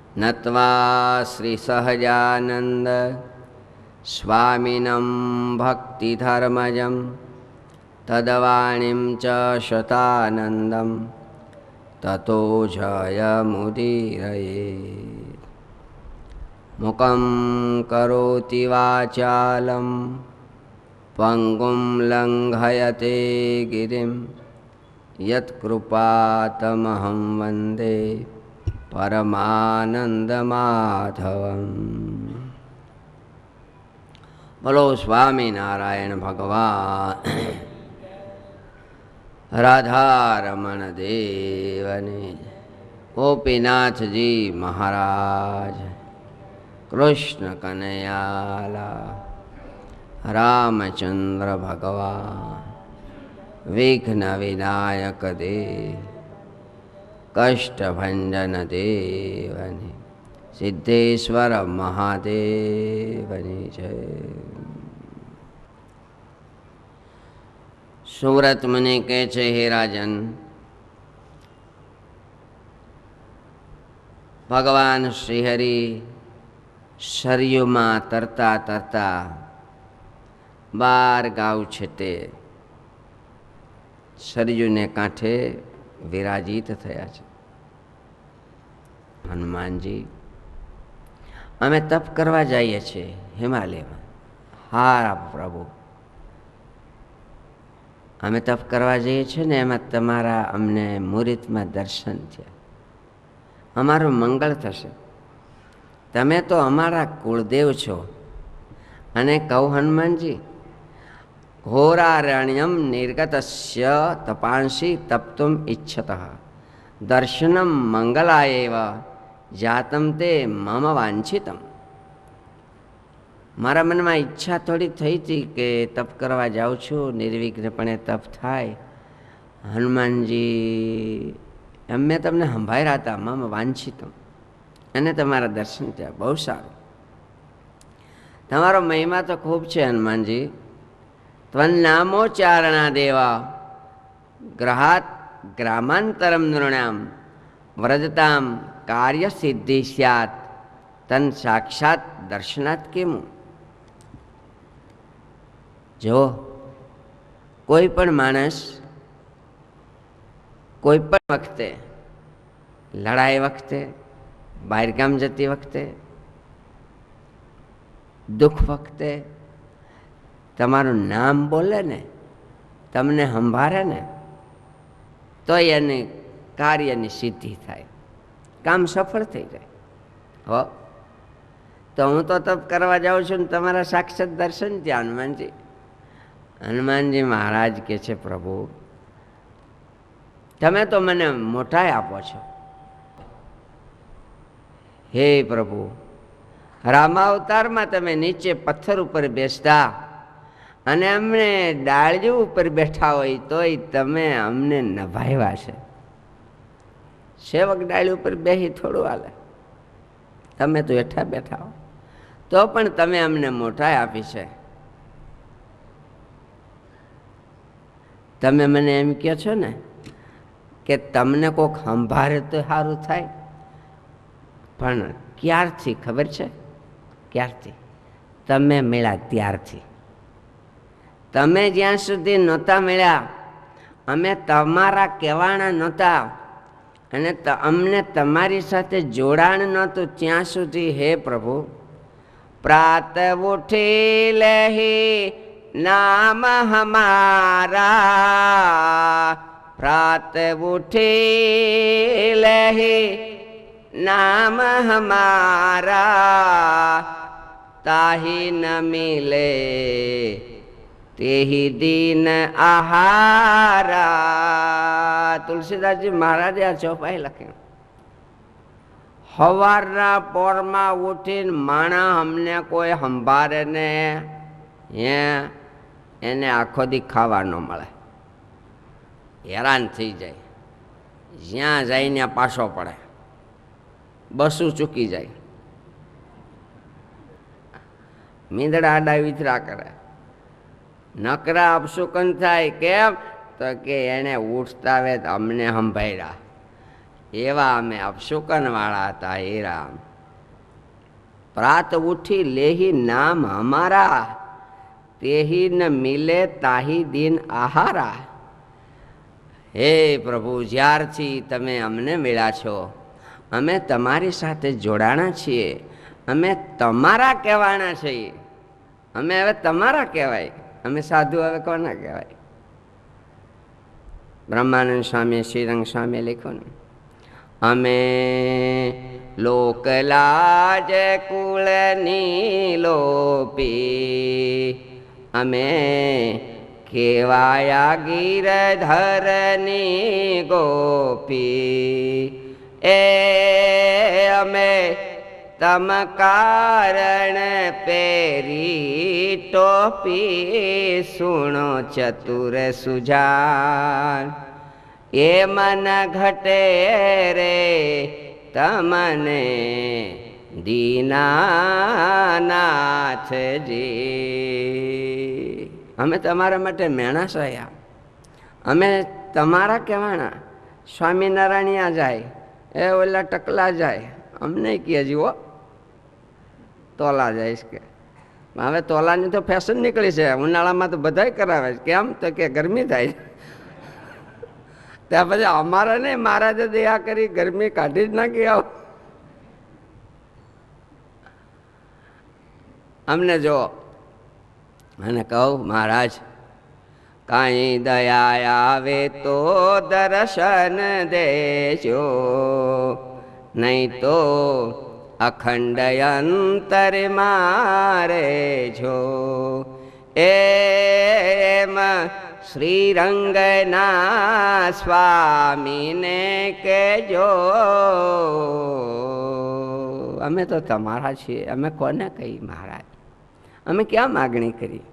નત્વા શ્રી સહજાનંદ સ્વામિनं ભક્તિધર્મજં તદવાણીં ચ શતાનંદં તતો જયમુદીરયે. મુખં કરોતિ વાચાલં પંગું લંઘયતે ગિરિં યત્કૃપાતમહં વંદે પરમાનંદમાધવમ. બોલો સ્વામિનારાયણ ભગવાન રાધારમણ દેવની, ગોપીનાથજી મહારાજ, કૃષ્ણ કનૈયાલા, રામચંદ્ર ભગવાન, વિઘ્ન વિનાયક દેવ, કષ્ટભંજન દેવની, સિદ્ધેશ્વર મહાદેવની જય. સુવ્રત મુનિ કહે છે, હે રાજન, ભગવાન શ્રીહરિ સરયુમાં તરતા તરતા 12 ગાઉ છે તે સરયુને કાંઠે વિરાજિત થયા છે. હનુમાનજી, અમે તપ કરવા જઈએ છીએ હિમાલયમાં. હા પ્રભુ, અમે તપ કરવા જઈએ છીએ ને, એમાં તમારા અમને મુહૂર્તમાં દર્શન થયા, અમારું મંગળ થશે. તમે તો અમારા કુળદેવ છો. અને કહું હનુમાનજી, ઘોરારણ્યમ નિર્ગતસ્ય તપાંસી તપ્તુમ ઈચ્છતઃ દર્શનમ મંગલાયેવ જાતમ તે મમ વાંછિતમ. મારા મનમાં ઈચ્છા થોડી થઈ હતી કે તપ કરવા જાઉં છું, નિર્વિઘ્નપણે તપ થાય. હનુમાનજી, અમે તમને સંભાળ્યા હતા, મમ વાંછિતમ, અને તમારા દર્શન થયા. બહુ સારું, તમારો મહિમા તો ખૂબ છે હનુમાનજી. ત્વન્નામોચ્ચારણા દેવા ગ્રહાત ગ્રામાંતરમ નૃણામ વ્રજતામ કાર્ય સિદ્ધિ સ્યાત તન સાક્ષાત દર્શનાત કેમું. જો કોઈ પણ માણસ કોઈ પણ વખતે, લડાઈ વખતે, બહારગામ જતી વખતે, દુઃખ વખતે તમારું નામ બોલે ને, તમને સંભાળે ને, તો એની કાર્યની સિદ્ધિ થાય, કામ સફળ થઈ જાય. હો, તો હું તો તપ કરવા જાઉં છું ને તમારા સાક્ષાત દર્શન થયા હનુમાનજી. હનુમાનજી મહારાજ કહે છે, પ્રભુ તમે તો મને મોટાઈ આપો છો. હે પ્રભુ, રામાવતારમાં તમે નીચે પથ્થર ઉપર બેસતા અને અમને ડાળીઓ ઉપર બેઠા હોય તોય તમે અમને નભાવ્યા છે. સેવક ડાળી ઉપર બેસી થોડું હાલે, તમે તો હેઠા બેઠા હો, તો પણ તમે અમને મોટાઈ આપી છે. તમે મને એમ કહો છો ને કે તમને કોઈક સંભાળે તો સારું થાય, પણ ક્યારથી ખબર છે? ક્યારથી? તમે મળ્યા ત્યારથી. તમે જ્યાં સુધી નહોતા મળ્યા, અમે તમારા કહેવાના નહોતા, અને અમને તમારી સાથે જોડાણ નહોતું, ત્યાં સુધી હે પ્રભુ પ્રાત ઉઠી લહી નામ હમારા, પ્રાત ઉઠી લહી નામ હમારા, તાહી ન મિલે તેહી દીન આહારા. તુલસીદાસજી મહારાજે આ ચોપાઈ લખ્યું. સવારના પોરમાં ઉઠીને માણા અમને કોઈ સંભાળે ને એને આખો દી ખાવા ન મળે, હેરાન થઈ જાય, જ્યાં જાય ત્યાં પાછો પડે, બસું ચૂકી જાય, મીંદડા આડા વિથરા કરે, નકરા અપશુકન થાય. કેમ? તો કે એને ઉઠતા આવે અમને સંભાળ્યા, એવા અમે અપશુકનવાળા હતા હે રામ. પ્રાત ઉઠી લેહી નામ હમારા, તેહી ન મિલે તાહી દિન આહારા. હે પ્રભુ, જ્યારથી તમે અમને મળ્યા છો અમે તમારી સાથે જોડાણા છીએ, અમે તમારા કહેવાના છીએ. અમે હવે તમારા કહેવાય, અમે સાધુ હવે કોના કહેવાય? બ્રહ્માનંદ સ્વામી શ્રીરંગ સ્વામીએ લખ્યું ને, અમે લોકલાજ કુળની લોપી, અમે કેવાયા ગિરધરની ગોપી. એ અમે તમ કારણ પેરી ટોપી, સુણો ચતુર સુજાન એ મન ઘટે રે તમને દીનાનાથજી. અમે તમારા માટે મેણા સહ્યા, અમે તમારા કહેવાના. સ્વામિનારાયણ જાય, એ ઓલા ટકલા જાય, અમને કહે જીવો તોલા જઈશ કે. હવે તોલાની તો ફેશન નીકળી છે, ઉનાળામાં તો બધાય કરાવે છે. કેમ તો કે ગરમી થાય. ત્યાં પછી અમારા નહીં, મહારાજે દયા કરી ગરમી કાઢી જ નાખી. આવો અમને જો અને કહું, મહારાજ કાંઈ દયા આવે તો દર્શન દેજો, નહીં તો અખંડ અંતર મારે જો. એમ શ્રીરંગના સ્વામીને કહેજો, અમે તો તમારા છીએ, અમે કોને કહી મહારાજ? અમે ક્યાં માગણી કરી?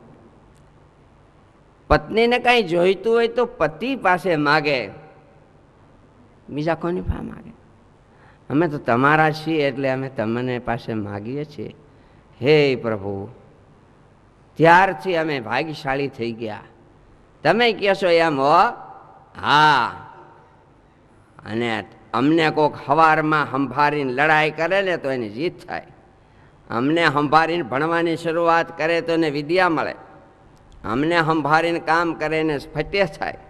પત્નીને કાંઈ જોઈતું હોય તો પતિ પાસે માગે, બીજા કોની પાસે માગે? અમે તો તમારા છીએ એટલે અમે તમને પાસે માગીએ છીએ. હે પ્રભુ, ત્યારથી અમે ભાગ્યશાળી થઈ ગયા. તમે કહેશો એમ હો? હા. અને અમને કોક હવારમાં સંભાળીને લડાઈ કરે ને તો એની જીત થાય. અમને સંભાળીને ભણવાની શરૂઆત કરે તો એને વિદ્યા મળે. અમને સંભાળીને કામ કરે ને ફતે થાય.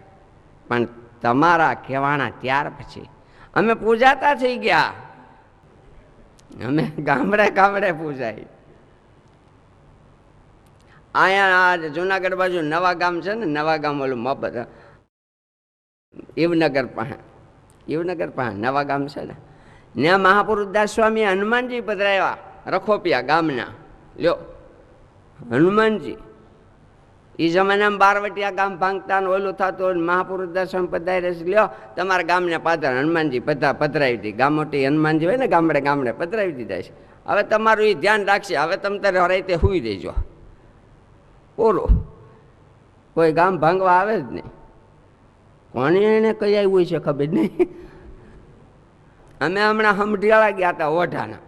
પણ તમારા કહેવાના ત્યાર પછી અમે પૂજાતા થઈ ગયા. અમે ગામડે ગામડે પૂજાય. અહીંયા જુનાગઢ બાજુ નવા ગામ છે ને, નવા ગામ ઓલું મફત ઈવનગર પાસે, ઈવનગર પાસે નવા ગામ છે ને, ત્યાં મહાપુરુષદાસ સ્વામી હનુમાનજી પધરાવ્યા રખોપિયા ગામના. લ્યો હનુમાનજી, એ જમાનામાં બારવટિયા ગામ ભાંગતા ને ઓલું થતું, મહાપુરુષદાસ સ્વામી પધારે છે. લ્યો તમારા ગામને પાદર હનુમાનજી પધરાવી હતી. ગામોટી હનુમાનજી હોય ને ગામડે ગામડે પધરાવી દીધા છે. હવે તમારું એ ધ્યાન રાખશે. હવે તમે તારે રાતે સુઈ દેજો, પૂરું. કોઈ ગામ ભાંગવા આવે જ નહીં. કોને એને કઈ આવ્યું છે ખબર નહીં. અમે હમણાં હમઢિયાળા ગયા હતા ઓઢાના,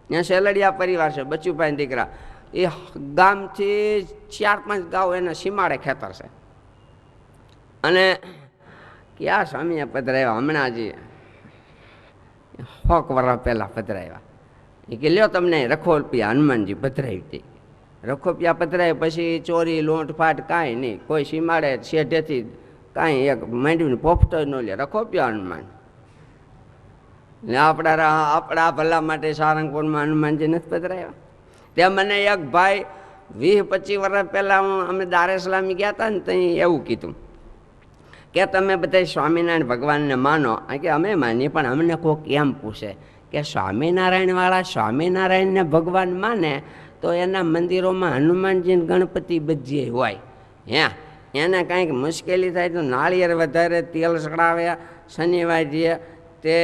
ત્યાં સેલડિયા પરિવાર છે, બચુભાઈ દીકરા. એ ગામથી 4-5 ગાઉ એના સીમાડે ખેતર છે. અને ક્યાં સ્વામીએ પધરાવ્યા હમણાં જ 100 વર્ષ પહેલાં પધરાવ્યા. એ કે લ્યો તમને રખોપિયા હનુમાનજી પધરાવી હતી. રખોપિયા પધરાય પછી ચોરી લૂંટફાટ કાંઈ નહીં. કોઈ સીમાડે શેઢેથી કાંઈ એક માંડવીને પોફતો ન લે. રખોપિયા હનુમાન. આપણા ભલા માટે સારંગપુરમાં હનુમાનજી નથી પધરાવ્યા. ત્યાં મને એક ભાઈ 20-25 વર્ષ પહેલાં અમે દારેસલામી ગયા હતા ને, ત્યાં એવું કીધું કે તમે બધા સ્વામિનારાયણ ભગવાનને માનો. કે અમે માનીએ, પણ અમને કોઈક એમ પૂછે કે સ્વામિનારાયણવાળા સ્વામિનારાયણને ભગવાન માને તો એના મંદિરોમાં હનુમાનજી ગણપતિ બધી હોય. એને કાંઈક મુશ્કેલી થાય તો નાળિયેર વધારે તેલ ચડાવે શનિવારજીએ, તે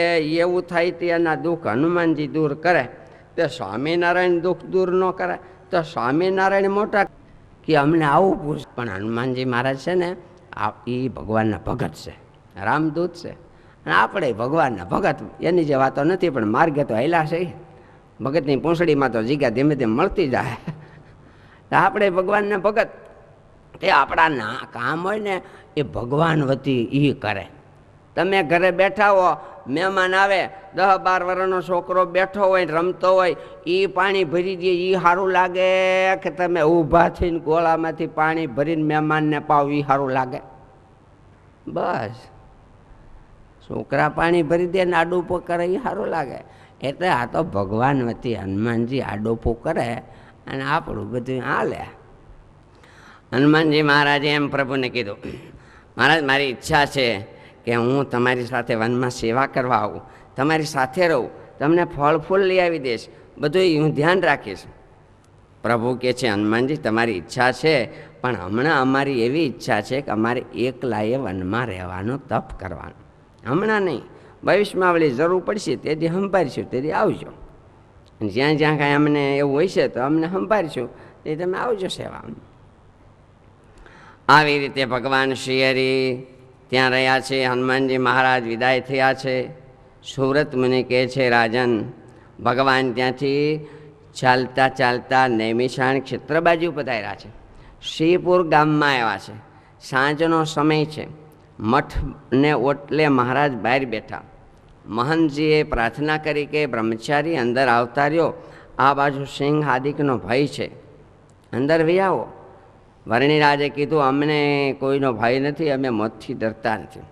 એવું થાય તે એના દુઃખ હનુમાનજી દૂર કરે. તે સ્વામિનારાયણ દુઃખ દૂર ન કરે તો સ્વામિનારાયણ મોટા કે અમને આવું પૂછ. પણ હનુમાનજી મહારાજ છે ને, એ ભગવાનના ભગત છે, રામદૂત છે. અને આપણે ભગવાનના ભગત, એની જે વાતો નથી, પણ માર્ગે તો હેલા છે. ભગતની પૂંછડીમાં તો જગ્યા ધીમે ધીમે મળતી જાય. આપણે ભગવાનના ભગત. તે આપણા કામ હોય ને એ ભગવાન વતી એ કરે. તમે ઘરે બેઠા હો, મહેમાન આવે, 10-12 વર્ષનો છોકરો બેઠો હોય રમતો હોય, એ પાણી ભરી દે એ સારું લાગે કે તમે ઊભા થઈને ગોળામાંથી પાણી ભરીને મહેમાનને પાવ એ સારું લાગે? બસ છોકરા પાણી ભરી દે ને આડુપો કરે એ સારું લાગે. એટલે આ તો ભગવાન વતી હનુમાનજી આડોપો કરે અને આપણું બધું હાલે. હનુમાનજી મહારાજે એમ પ્રભુને કીધું, મહારાજ મારી ઈચ્છા છે કે હું તમારી સાથે વનમાં સેવા કરવા આવું, તમારી સાથે રહું, તમને ફળ ફૂલ લઈ આવી દઈશ, બધું હું ધ્યાન રાખીશ. પ્રભુ કહે છે, હનુમાનજી તમારી ઈચ્છા છે, પણ હમણાં અમારી એવી ઈચ્છા છે કે અમારે એકલાએ વનમાં રહેવાનું, તપ કરવાનું. હમણાં નહીં, ભવિષ્યમાં વળી જરૂર પડશે તેથી સંભાળીશું, તેથી આવજો. જ્યાં જ્યાં કાંઈ અમને એવું હોય છે તો અમને સંભાળીશું, તે તમે આવજો સેવા. આવી રીતે ભગવાન શ્રી હરિ ત્યાં રહ્યા છે. હનુમાનજી મહારાજ વિદાય થયા છે. સુરત મુનિ કહે છે, રાજન ભગવાન ત્યાંથી ચાલતા ચાલતા નૈમિષારણ્ય ક્ષેત્ર બાજુ પધાર્યા છે. શ્રીપુર ગામમાં આવ્યા છે. સાંજનો સમય છે. મઠને ઓટલે મહારાજ બહાર બેઠા. મહંતજીએ પ્રાર્થના કરી કે બ્રહ્મચારી અંદર આવતા રહ્યો, આ બાજુ સિંહ આદિકનો ભય છે, અંદર વી આવો. વર્ણિરાજે કીધું, અમને કોઈનો ભય નથી, અમે મોતથી ડરતા નથી.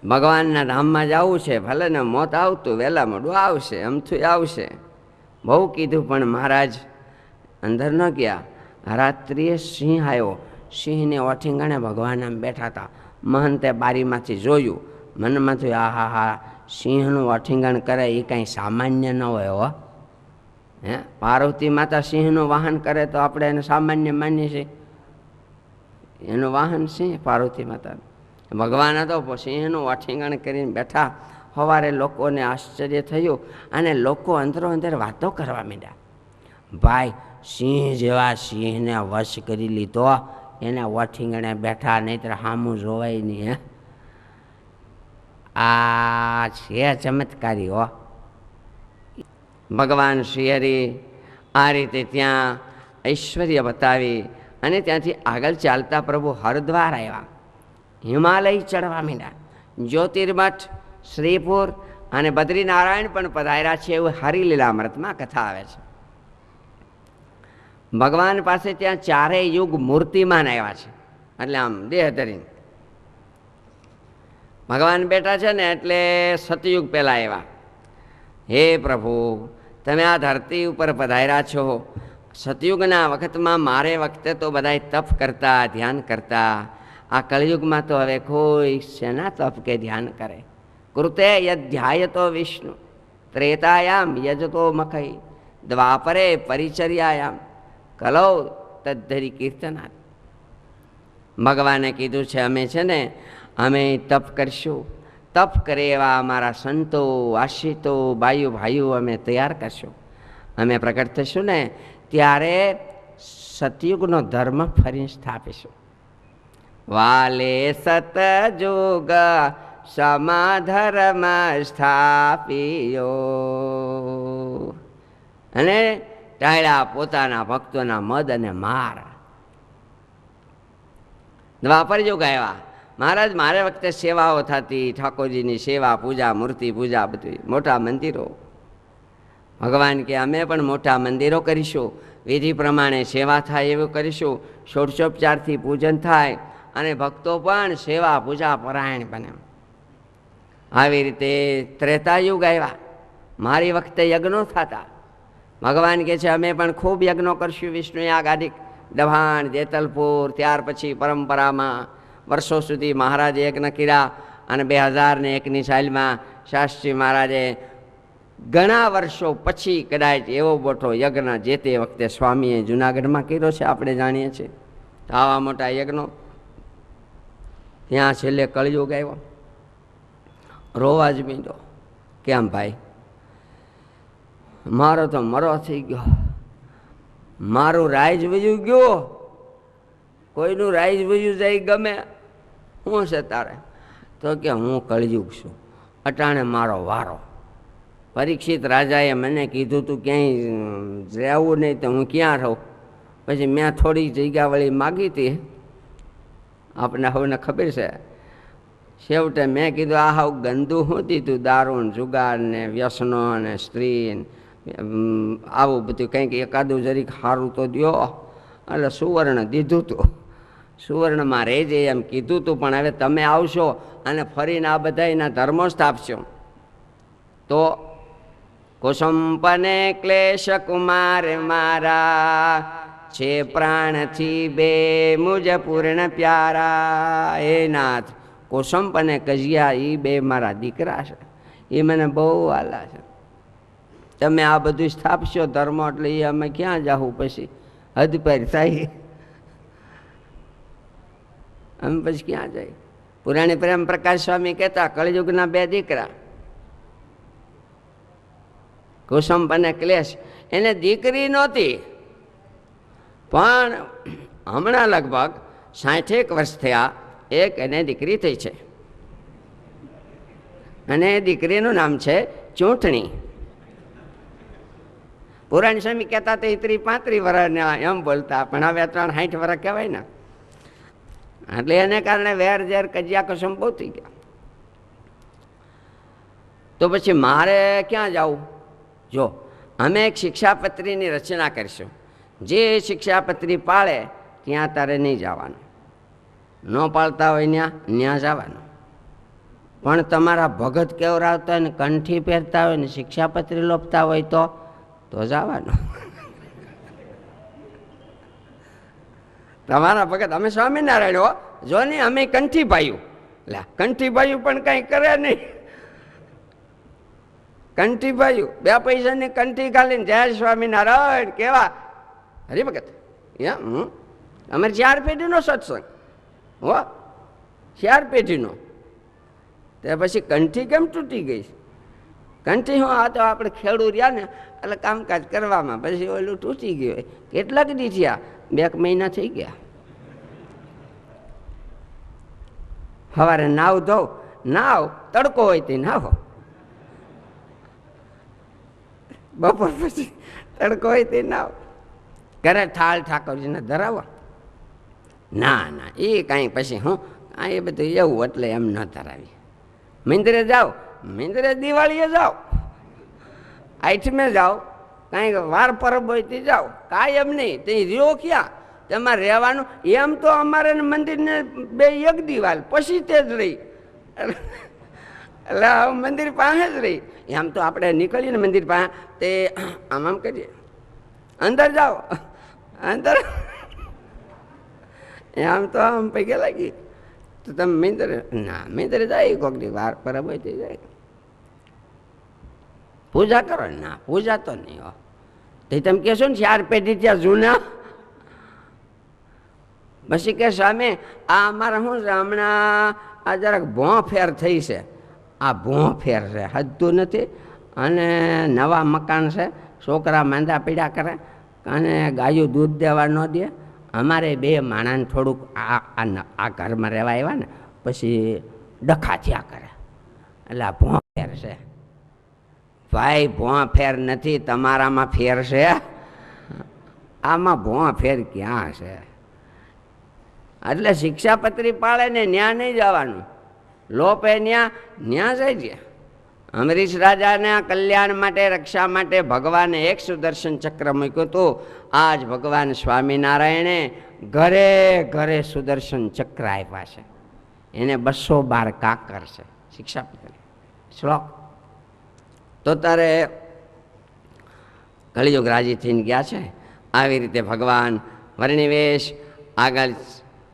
ભગવાનના ધામમાં જવું છે, ભલે ને મોત આવતું વહેલા મોડું આવશે, અમથું આવશે. બહુ કીધું પણ મહારાજ અંદર ન ગયા. રાત્રિએ સિંહ આવ્યો. સિંહને ઓઠીંગણે ભગવાન આમ બેઠા હતા. મહંતે બારીમાંથી જોયું, મનમાંથી હા હા સિંહનું ઓઠીંગણ કરે એ કાંઈ સામાન્ય ન હોય હો. હે, પાર્વતી માતા સિંહનું વાહન કરે તો આપણે એને સામાન્ય માનીએ છીએ. એનું વાહન સિંહ, પાર્વતી માતા. ભગવાન હતો સિંહનું ઓઠીંગણ કરીને બેઠા. સવારે લોકોને આશ્ચર્ય થયું અને લોકો અંદરો અંદર વાતો કરવા માંડ્યા. ભાઈ, સિંહ જેવા સિંહને વશ કરી લીધો, એને ઓઠીંગણે બેઠા, નહીંતર સામું જોવાય નહીં. હે, આ છે ચમત્કારી હો. ભગવાન શ્રી હરિ આ રીતે ત્યાં ઐશ્વર્ય બતાવી અને ત્યાંથી આગળ ચાલતા પ્રભુ હરદ્વાર આવ્યા. હિમાલય ચડવા માંડ્યા. જ્યોતિર્મઠ, શ્રીપુર અને બદ્રીનારાયણ પણ પધાર્યા છે એવું હરિલીલામૃતમાં કથા આવે છે. ભગવાન પાસે ત્યાં ચારેય યુગ મૂર્તિમાન આવ્યા છે, એટલે આમ દેહ ધરીને ભગવાન બેઠા છે ને, એટલે સતયુગ પહેલાં આવ્યા. હે પ્રભુ, તમે આ ધરતી ઉપર પધાર્યા છો. સતયુગના વખતમાં મારે વખતે તો બધાય તપ કરતા, ધ્યાન કરતા. આ કળિયુગમાં તો હવે કોઈ શેના તપ કે ધ્યાન કરે. કૃતે યધ્યાયતો વિષ્ણુ ત્રેતાયામ યજતો મખઈ દ્વાપરે પરિચર્યાયામ કલૌ તદ્ધરી કીર્તનાથ. ભગવાને કીધું છે અમે છે ને અમે તપ કરશું. તપ કરે એવા અમારા સંતો, આશ્રિતો, બાયુ ભાઈઓ અમે તૈયાર કરશું. અમે પ્રગટ થશું ને ત્યારે સતયુગનો ધર્મ ફરી સ્થાપીશું. વાલે સતયુગ સમાધર્મ સ્થાપ્યો. અને ટાળ્યા પોતાના ભક્તોના મદ અને માર. દ્વાપર યુગ આવ્યા. મહારાજ મારે વખતે સેવાઓ થતી, ઠાકોરજીની સેવા, પૂજા, મૂર્તિ પૂજા, બધું મોટા મંદિરો. ભગવાન કે અમે પણ મોટા મંદિરો કરીશું, વિધિ પ્રમાણે સેવા થાય એવું કરીશું, ષોડશોપચારથી પૂજન થાય અને ભક્તો પણ સેવા પૂજા પરાયણ બને. આવી રીતે ત્રેતાયુગ આવ્યા. મારી વખતે યજ્ઞો થતા. ભગવાન કહે છે અમે પણ ખૂબ યજ્ઞો કરશું. વિષ્ણુ યાગ આદિક દભાણ, જેતલપુર, ત્યાર પછી પરંપરામાં વર્ષો સુધી મહારાજે યજ્ઞ કર્યા. અને 2001ની સાલમાં શાસ્ત્રી મહારાજે ઘણા વર્ષો પછી કદાચ એવો મોટો યજ્ઞ જે તે વખતે સ્વામીએ જુનાગઢમાં કર્યો છે, આપણે જાણીએ છીએ. આવા મોટા યજ્ઞો ત્યાં છેલ્લે કળિયુગ આવ્યો. રોવા જ મીંડો. કેમ ભાઈ, મારો તો મરો થઈ ગયો, મારું રાઈજ વયું ગયો. કોઈનું રાઈજ વયું જાય ગમે શું છે તારે? તો કે હું કળિયુગ છું, અટાણે મારો વારો. પરીક્ષિત રાજાએ મને કીધું તું ક્યાંય રહેવું નહીં તો હું ક્યાં રહું. પછી મેં થોડી જગ્યા વળી માગી હતી. આપણે હવે ખબર છે છેવટે મેં કીધું આ હાવ ગંદુ શું દીધું, દારૂ ને જુગાર ને વ્યસનો ને સ્ત્રી આવું બધું કંઈક એકાદું જરીક સારું તો દો. એટલે સુવર્ણ દીધું હતું, સુવર્ણમાં રહેજે એમ કીધું હતું. પણ હવે તમે આવશો અને ફરીને આ બધા એના ધર્મો સ્થાપશો તો કુસુંપને ક્લેશ કુમાર મારા છે પ્રાણથી બે મુજ પૂર્ણ પ્યારા. એ નાથ, કુસુંપ અને કજિયા એ બે મારા દીકરા છે, એ મને બહુ વાલા છે. તમે આ બધું સ્થાપશો ધર્મ એટલે એ અમે ક્યાં જાવું, પછી હદ પર થાય, અમે પછી ક્યાં જાય. પુરાણી પ્રેમ પ્રકાશ સ્વામી કહેતા કળયુગના બે દીકરા કુસુંપ અને ક્લેશ. એને દીકરી નહોતી, પણ હમણાં લગભગ 60 વર્ષ થયા એક એને દીકરી થઈ છે, અને દીકરીનું નામ છે ચૂંટણી. પુરાણી સ્વામી કહેતા તો 30-35 વર્ષના એમ બોલતા, પણ હવે 60 વર્ષ કહેવાય ને. એટલે એને કારણે વેર ઝેર કજિયા કુસુંપ બહુ થઈ ગયા. તો પછી મારે ક્યાં જવું? જો અમે એક શિક્ષાપત્રીની રચના કરીશું, જે શિક્ષાપત્રી પાળે ત્યાં તારે નહીં જવાનું, ન પાળતા હોય ત્યાં જવાનું. પણ તમારા ભગત કેવરાવતા હોય ને કંઠી પહેરતા હોય ને શિક્ષાપત્રી લોપતા હોય તો જવાનું. તમારા ભગત અમે સ્વામિનારાયણ હો, જો નહીં અમે કંઠી ભાઈયું. લે કંઠી ભાઈયું પણ કંઈ કરે નહીં. કંઠી ભાઈયું 2 પૈસાની કંઠી ખાલીને જય સ્વામિનારાયણ કેવા હરિભગત. અમારે 4 પેઢીનો સત્સંગ હો, 4 પેઢીનો. તે પછી કંઠી કેમ તૂટી ગઈ? કંઠી હું આ તો આપણે ખેડૂત રહ્યા ને એટલે કામકાજ કરવામાં પછી ઓલું તૂટી ગયું. કેટલાક દી થયા? 2 મહિના થઈ ગયા. સવારે નાવ ધોવ, નાવ તડકો હોય તે નાવો, બપોર પછી તડકો હોય તે નાવ. ઘરે થાળ ઠાકોરજીને ધરાવો? ના એ કાંઈ પછી હું એ બધું એવું એટલે એમ ન ધરાવી. મંદિરે જાઓ, મંદિરે દિવાળીએ જાઓ, આઠમે જાઓ, કાંઈ વાર પરબ હોય તે જાઓ, કાંઈ એમ નહીં. તે રહ્યો ક્યાં? તમારે રહેવાનું. એમ તો અમારે મંદિરને 2 એક દિવાલ પછી તે જ રહી, એટલે મંદિર પાસે જ રહી. એમ તો આપણે નીકળીએ ને મંદિર પાસે તે આમ કરીએ, અંદર જાઓ, અંદર આમ તો આમ પૈકે લાગી તો તમે મંદિરે જાય, કોઈક વાર પરબ હોય તે જાય. પૂજા કરો? ના પૂજા તો નહીં હો. તો તમે કહેશો ને 4 પેઢી ત્યાં જૂના. પછી કે સ્વામી આ અમારા શું છે હમણાં આ જરાક ભોં ફેર થઈ છે. આ ભોં ફેર છે, હદતું નથી. અને નવા મકાન છે, છોકરા માંદા પીડા કરે અને ગાયું દૂધ દેવા ન દે. અમારે 2 માણસને થોડુંક આ ઘરમાં રહેવા આવ્યા ને પછી ડખા થયા કરે, એટલે આ ભોં ફેર છે. ભાઈ ભોં ફેર નથી, તમારામાં ફેર છે. આમાં ભોં ફેર ક્યાં છે? એટલે શિક્ષાપત્રી પાળે ને ન્યા નહીં જવાનું, લોપે ન્યા જાય છે. અમરીશ રાજાના કલ્યાણ માટે, રક્ષા માટે ભગવાને એક સુદર્શન ચક્ર મૂક્યું હતું. આજ ભગવાન સ્વામિનારાયણે ઘરે ઘરે સુદર્શન ચક્ર આપ્યા છે. એને 212 કાકર છે શિક્ષાપત્રી શ્લોક. તો તારે કળિયુગ રાજી થઈને ગયા છે. આવી રીતે ભગવાન વર્ણિવેશ આગળ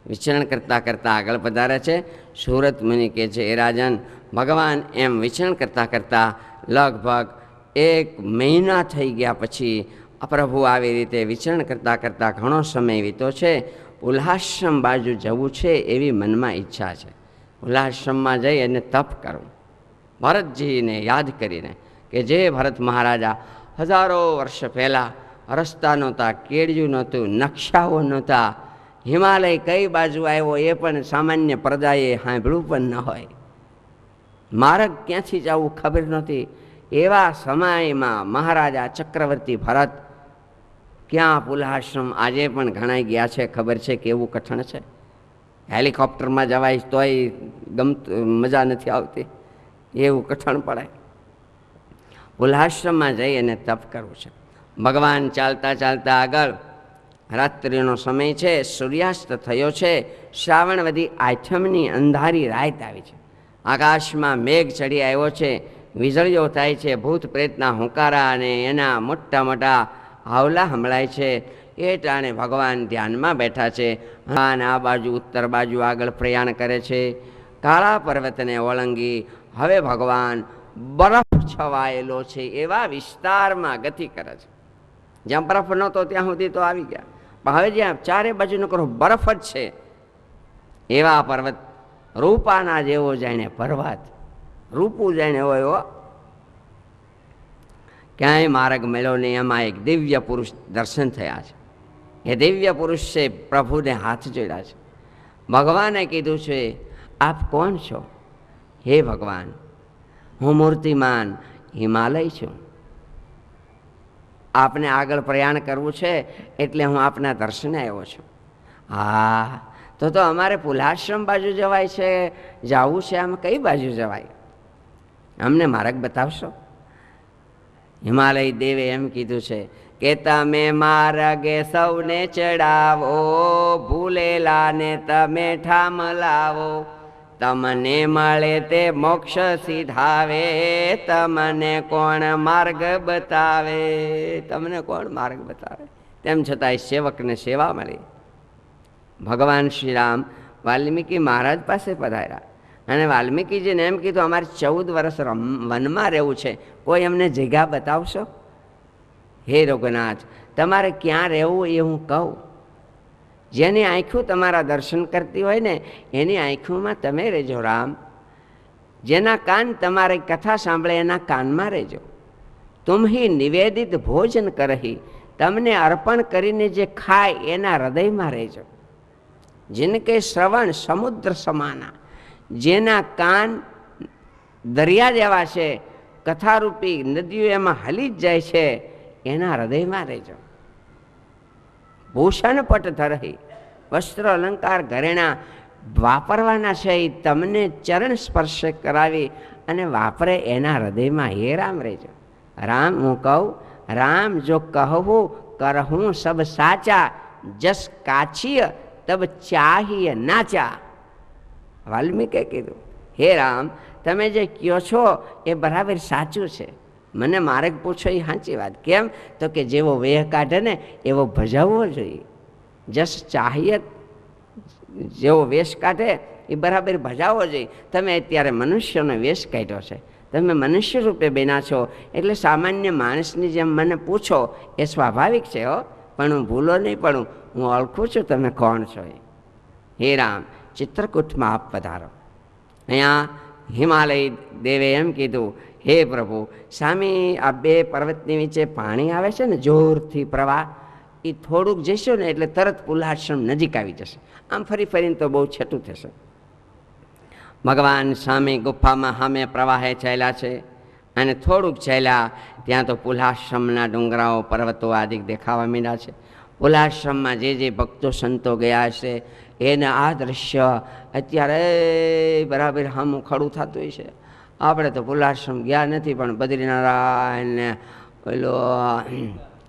વિચરણ કરતાં કરતાં આગળ પધારે છે. સુરત મુનિ કહે છે, એ રાજન ભગવાન એમ વિચરણ કરતાં કરતાં લગભગ 1 મહિના થઈ ગયા પછી પ્રભુ આવી રીતે વિચરણ કરતાં કરતાં ઘણો સમય વીતો છે. ઉલ્હાશ્રમ બાજુ જવું છે એવી મનમાં ઈચ્છા છે. ઉલ્હાશ્રમમાં જઈ અને તપ કરવું, ભરતજીને યાદ કરીને કે જે ભરત મહારાજા હજારો વર્ષ પહેલાં રસ્તા નહોતા, કેળિયું નહોતું, નકશાઓ નહોતા, હિમાલય કઈ બાજુ આવ્યો એ પણ સામાન્ય પ્રજાએ સાંભળ્યું પણ ન હોય, માર્ગ ક્યાંથી જવું ખબર નહોતી. એવા સમયમાં મહારાજા ચક્રવર્તી ભરત ક્યાં પુલાશ્રમ આજે પણ ઘણાઈ ગયા છે, ખબર છે કેવું કઠણ છે. હેલિકોપ્ટરમાં જવાય તોય મજા નથી આવતી, એવું કઠણ પડે. પુલાશ્રમમાં જઈ અને તપ કરવું છે. ભગવાન ચાલતા ચાલતા આગળ, રાત્રિનો સમય છે, સૂર્યાસ્ત થયો છે, શ્રાવણ વધી આઠમની અંધારી રાત આવી છે. આકાશમાં મેઘ ચડી આવ્યો છે, વીજળીઓ થાય છે, ભૂત પ્રેતના હુંકારા અને એના મોટા મોટા હાવલા સંભળાય છે. એ ટાણે ભગવાન ધ્યાનમાં બેઠા છે. ભગવાન આ બાજુ ઉત્તર બાજુ આગળ પ્રયાણ કરે છે. કાળા પર્વતને ઓળંગી હવે ભગવાન બરફ છવાયેલો છે એવા વિસ્તારમાં ગતિ કરે છે. જ્યાં બરફ નહોતો ત્યાં સુધી તો આવી ગયા, પણ હવે જ્યાં ચારે બાજુનો કરો બરફ જ છે એવા પર્વત, રૂપાના જેવો જાણે પર્વત, રૂપું જાણે હોય. ક્યાંય માર્ગ મળ્યો નહીં. એમાં એક દિવ્ય પુરુષ દર્શન થયા છે. એ દિવ્ય પુરુષ છે, પ્રભુને હાથ જોડ્યા છે. ભગવાને કીધું છે, આપ કોણ છો? હે ભગવાન, હું મૂર્તિમાન હિમાલય છું. આપને આગળ પ્રયાણ કરવું છે એટલે હું આપના દર્શને આવ્યો છું. હા, તો અમારે પુલાશ્રમ બાજુ જવાય છે, જવું છે. આમ કઈ બાજુ જવાય? અમને માર્ગ બતાવશો? હિમાલય દેવે એમ કીધું છે કે તમે માર્ગે સૌને ચડાવો, ભૂલેલાને તમે ઠામ લાવો, તમને મળે તે મોક્ષ સીધાવે, તમને કોણ માર્ગ બતાવે? તમને કોણ માર્ગ બતાવે? તેમ છતાંય સેવકને સેવા મળી. ભગવાન શ્રી રામ વાલ્મીકી મહારાજ પાસે પધાર્યા અને વાલ્મીકીજીને એમ કીધું, અમારે 14 વર્ષ વનમાં રહેવું છે, કોઈ અમને જગ્યા બતાવશો? હે રઘુનાથ, તમારે ક્યાં રહેવું એ હું કહું. જેની આંખું તમારા દર્શન કરતી હોય ને એની આંખોમાં તમે રહેજો રામ. જેના કાન તમારી કથા સાંભળે એના કાનમાં રહેજો. તુમ્હી નિવેદિત ભોજન કરહી, તમને અર્પણ કરીને જે ખાય એના હૃદયમાં રહેજો. જિનકે શ્રવણ સમુદ્ર સમાના, જેના કાન દરિયા જેવા છે, કથારૂપી નદીઓ એમાં હલી જ જાય છે, એના હૃદયમાં રહેજો. ભૂષણ પટ ધરહી, વસ્ત્ર અલંકાર ઘરેણા વાપરવાના છે એ તમને ચરણ સ્પર્શ કરાવી અને વાપરે એના હૃદયમાં હે રામ રહેજો. રામ હું કહું, રામ જો કહું કરહું સબ સાચા, જસ કાછીય તબ ચાહીય નાચા. વાલ્મીકે કીધું, હે રામ, તમે જે કહો છો એ બરાબર સાચું છે. મને માર્ગ પૂછો એ સાચી વાત. કેમ? તો કે જેવો વેહ કાઢે ને એવો ભજાવવો જોઈએ. જસ ચાહીએ, જેવો વેશ કાઢે એ બરાબર ભજાવવો જોઈએ. તમે અત્યારે મનુષ્યનો વેશ કાઢ્યો છે, તમે મનુષ્ય રૂપે બેના છો, એટલે સામાન્ય માણસની જેમ મને પૂછો એ સ્વાભાવિક છે હો, પણ હું ભૂલો નહીં પડું. હું ઓળખું છું તમે કોણ છો. હે રામ, ચિત્રકૂટમાં આપ પધારો. અહીંયા હિમાલય દેવે એમ કીધું, હે પ્રભુ, સામે આ 2 પર્વતની વચ્ચે પાણી આવે છે ને, જોરથી પ્રવાહ, એ થોડુંક જશો ને એટલે તરત પુલાશ્રમ નજીક આવી જશે. આમ ફરી ફરીને તો બહુ છેટું થશે. ભગવાન સામે ગુફામાં સામે પ્રવાહે ચાલ્યા છે અને થોડુંક ચાલ્યા ત્યાં તો પુલાશ્રમના ડુંગરાઓ, પર્વતો આદિ દેખાવા માંડ્યા છે. પુલાશ્રમમાં જે ભક્તો સંતો ગયા છે એને આ દ્રશ્ય અત્યારે બરાબર સામું ખડું થતું હોય છે. આપણે તો પુલાશ્રમ ગયા નથી, પણ બદ્રીનારાયણ ને પેલો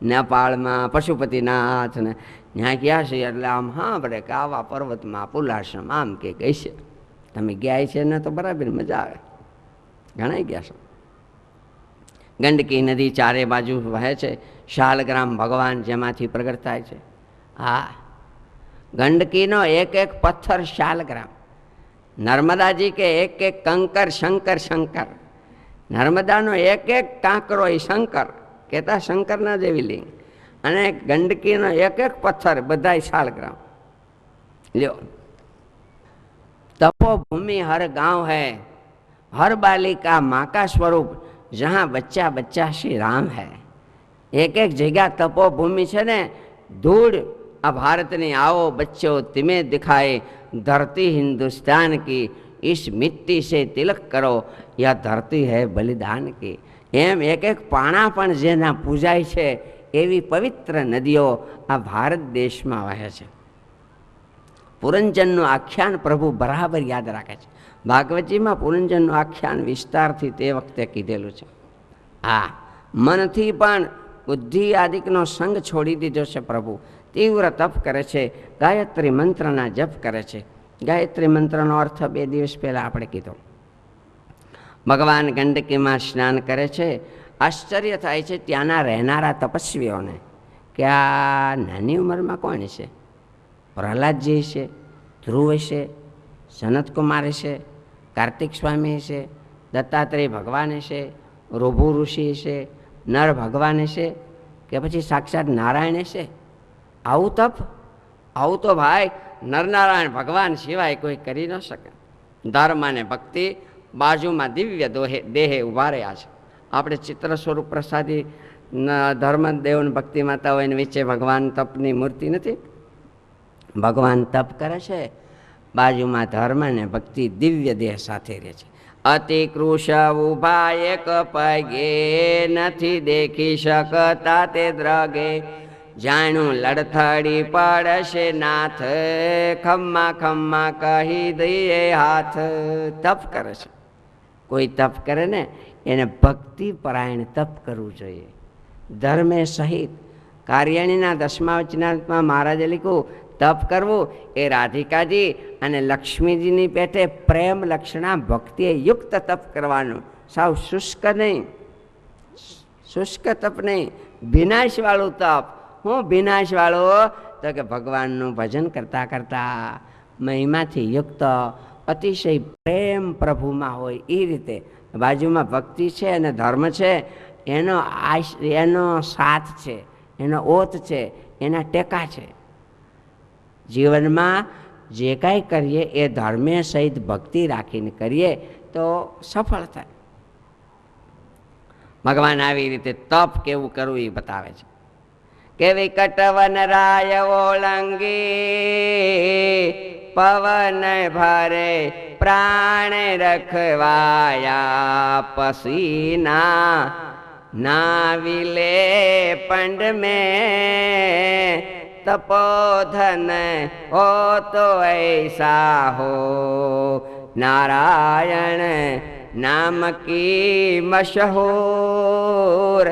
નેપાળમાં પશુપતિનાથ ને ત્યાં ગયા છે એટલે આમ સાંભળે કે આવા પર્વતમાં પુલાશ્રમ આમ કે ગઈ છે. તમે ગયા છે ને તો બરાબર મજા આવે. ઘણા ગયા છો. ગંડકી નદી ચારે બાજુ વહે છે. શાલગ્રામ ભગવાન જેમાંથી પ્રગટ થાય છે. હા, ગંડકીનો એક એક પથ્થર શાલગ્રામ. નર્મદાજી કે એક એક કંકર શંકર શંકર. નર્મદાનો એક એક કાંકરો એ શંકર, કહેતા શંકરના જેવી લિંગ. અને ગંડકીનો એક એક પથ્થર બધા શાલગ્રામ. લ્યો, तपोभूमि हर गांव है, हर बालिका माँ का स्वरूप, जहाँ बच्चा बच्चा श्री राम है. एक एक जगह तपोभूमि है ने, धूड़ आ भारत ने आओ बच्चों तुम्हें दिखाए, धरती हिंदुस्तान की इस मिट्टी से तिलक करो, यह धरती है बलिदान की. एम एक एक पाणा पण जेना पूजाय छे एवी पवित्र नदीओ आ भारत देश में वहे छे. પુરંજનનું આખ્યાન પ્રભુ બરાબર યાદ રાખે છે. ભાગવતજીમાં પુરંજનનું આખ્યાન વિસ્તારથી તે વખતે કીધેલું છે. હા, મનથી પણ બુદ્ધિ આદિકનો સંગ છોડી દીધો છે. પ્રભુ તીવ્ર તપ કરે છે, ગાયત્રી મંત્રના જપ કરે છે. ગાયત્રી મંત્રનો અર્થ 2 દિવસ પહેલાં આપણે કીધો. ભગવાન ગંડકીમાં સ્નાન કરે છે. આશ્ચર્ય થાય છે ત્યાંના રહેનારા તપસ્વીઓને કે આ નાની ઉંમરમાં કોણ છે? પ્રહલાદજી છે, ધ્રુવ છે, સનતકુમાર છે, કાર્તિક સ્વામી છે, દત્તાત્રેય ભગવાન છે, રોભુ ઋષિ છે, નર ભગવાન છે, કે પછી સાક્ષાત નારાયણ છે? આવું તપ, આવું તો ભાઈ નરનારાયણ ભગવાન સિવાય કોઈ કરી ન શકે. ધર્મ અને ભક્તિ બાજુમાં દિવ્ય દેહે ઊભા રહ્યા છે. આપણે ચિત્ર સ્વરૂપ પ્રસાદી ધર્મદેવ ભક્તિ માતા હોય ને વચ્ચે ભગવાન તપની મૂર્તિ નથી. ભગવાન તપ કરે છે, બાજુમાં ધર્મ અને ભક્તિ દિવ્ય દેહ સાથે રહે છે. અતિ કૃશ ઉભા એક પગે, નથી દેખી શકતા તે દ્રગે, જાણું લડથડી પડશે નાથ, ખમ્મા ખમ્મા કહી દઈએ હાથ. તપ કરે છે. કોઈ તપ કરે ને એને ભક્તિ પરાયણ તપ કરવું જોઈએ. ધર્મે સહિત કાર્યાણીના 10મા વચનામૃતમાં મહારાજે લખ્યું, તપ કરવું એ રાધિકાજી અને લક્ષ્મીજીની પેટે પ્રેમ લક્ષણા ભક્તિએ યુક્ત તપ કરવાનું. સાવ શુષ્ક નહીં, શુષ્ક તપ નહીં, વિનાશવાળું તપ. હું વિનાશવાળો? તો કે ભગવાનનું ભજન કરતાં કરતાં મહિમાથી યુક્ત અતિશય પ્રેમ પ્રભુમાં હોય એ રીતે. બાજુમાં ભક્તિ છે અને ધર્મ છે, એનો સાથ છે, એનો ઓત છે, એના ટેકા છે. જીવનમાં જે કાંઈ કરીએ એ ધર્મે સહિત ભક્તિ રાખીને કરીએ તો સફળ થાય. ભગવાન આવી રીતે તપ કેવું કરવું એ બતાવે છે. કે વિકટ વનરાય ઓળંગી, પવન ભરે પ્રાણ રખવાયા, પસીના નાવિલે पंड में तपोधन हो तो ऐसा हो, नारायण नाम की मशहूर,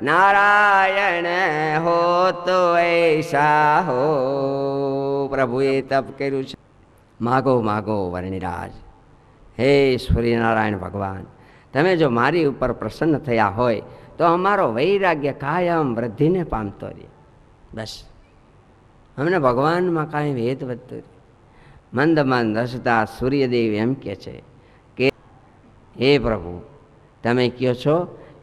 नारायण हो तो ऐसा हो. પ્રભુએ તપ કર્યું છે. માગો માગો વર્ણિરાજ. હે સૂર્યનારાયણ ભગવાન, તમે જો મારી ઉપર પ્રસન્ન થયા હોય તો અમારો વૈરાગ્ય કાયમ વૃદ્ધિને પામતો રહે. બસ અમને ભગવાનમાં કાંઈ ભેદ વધતો રહે. મંદ મંદ હસતા સૂર્યદેવ એમ કહે છે કે હે પ્રભુ, તમે કહો છો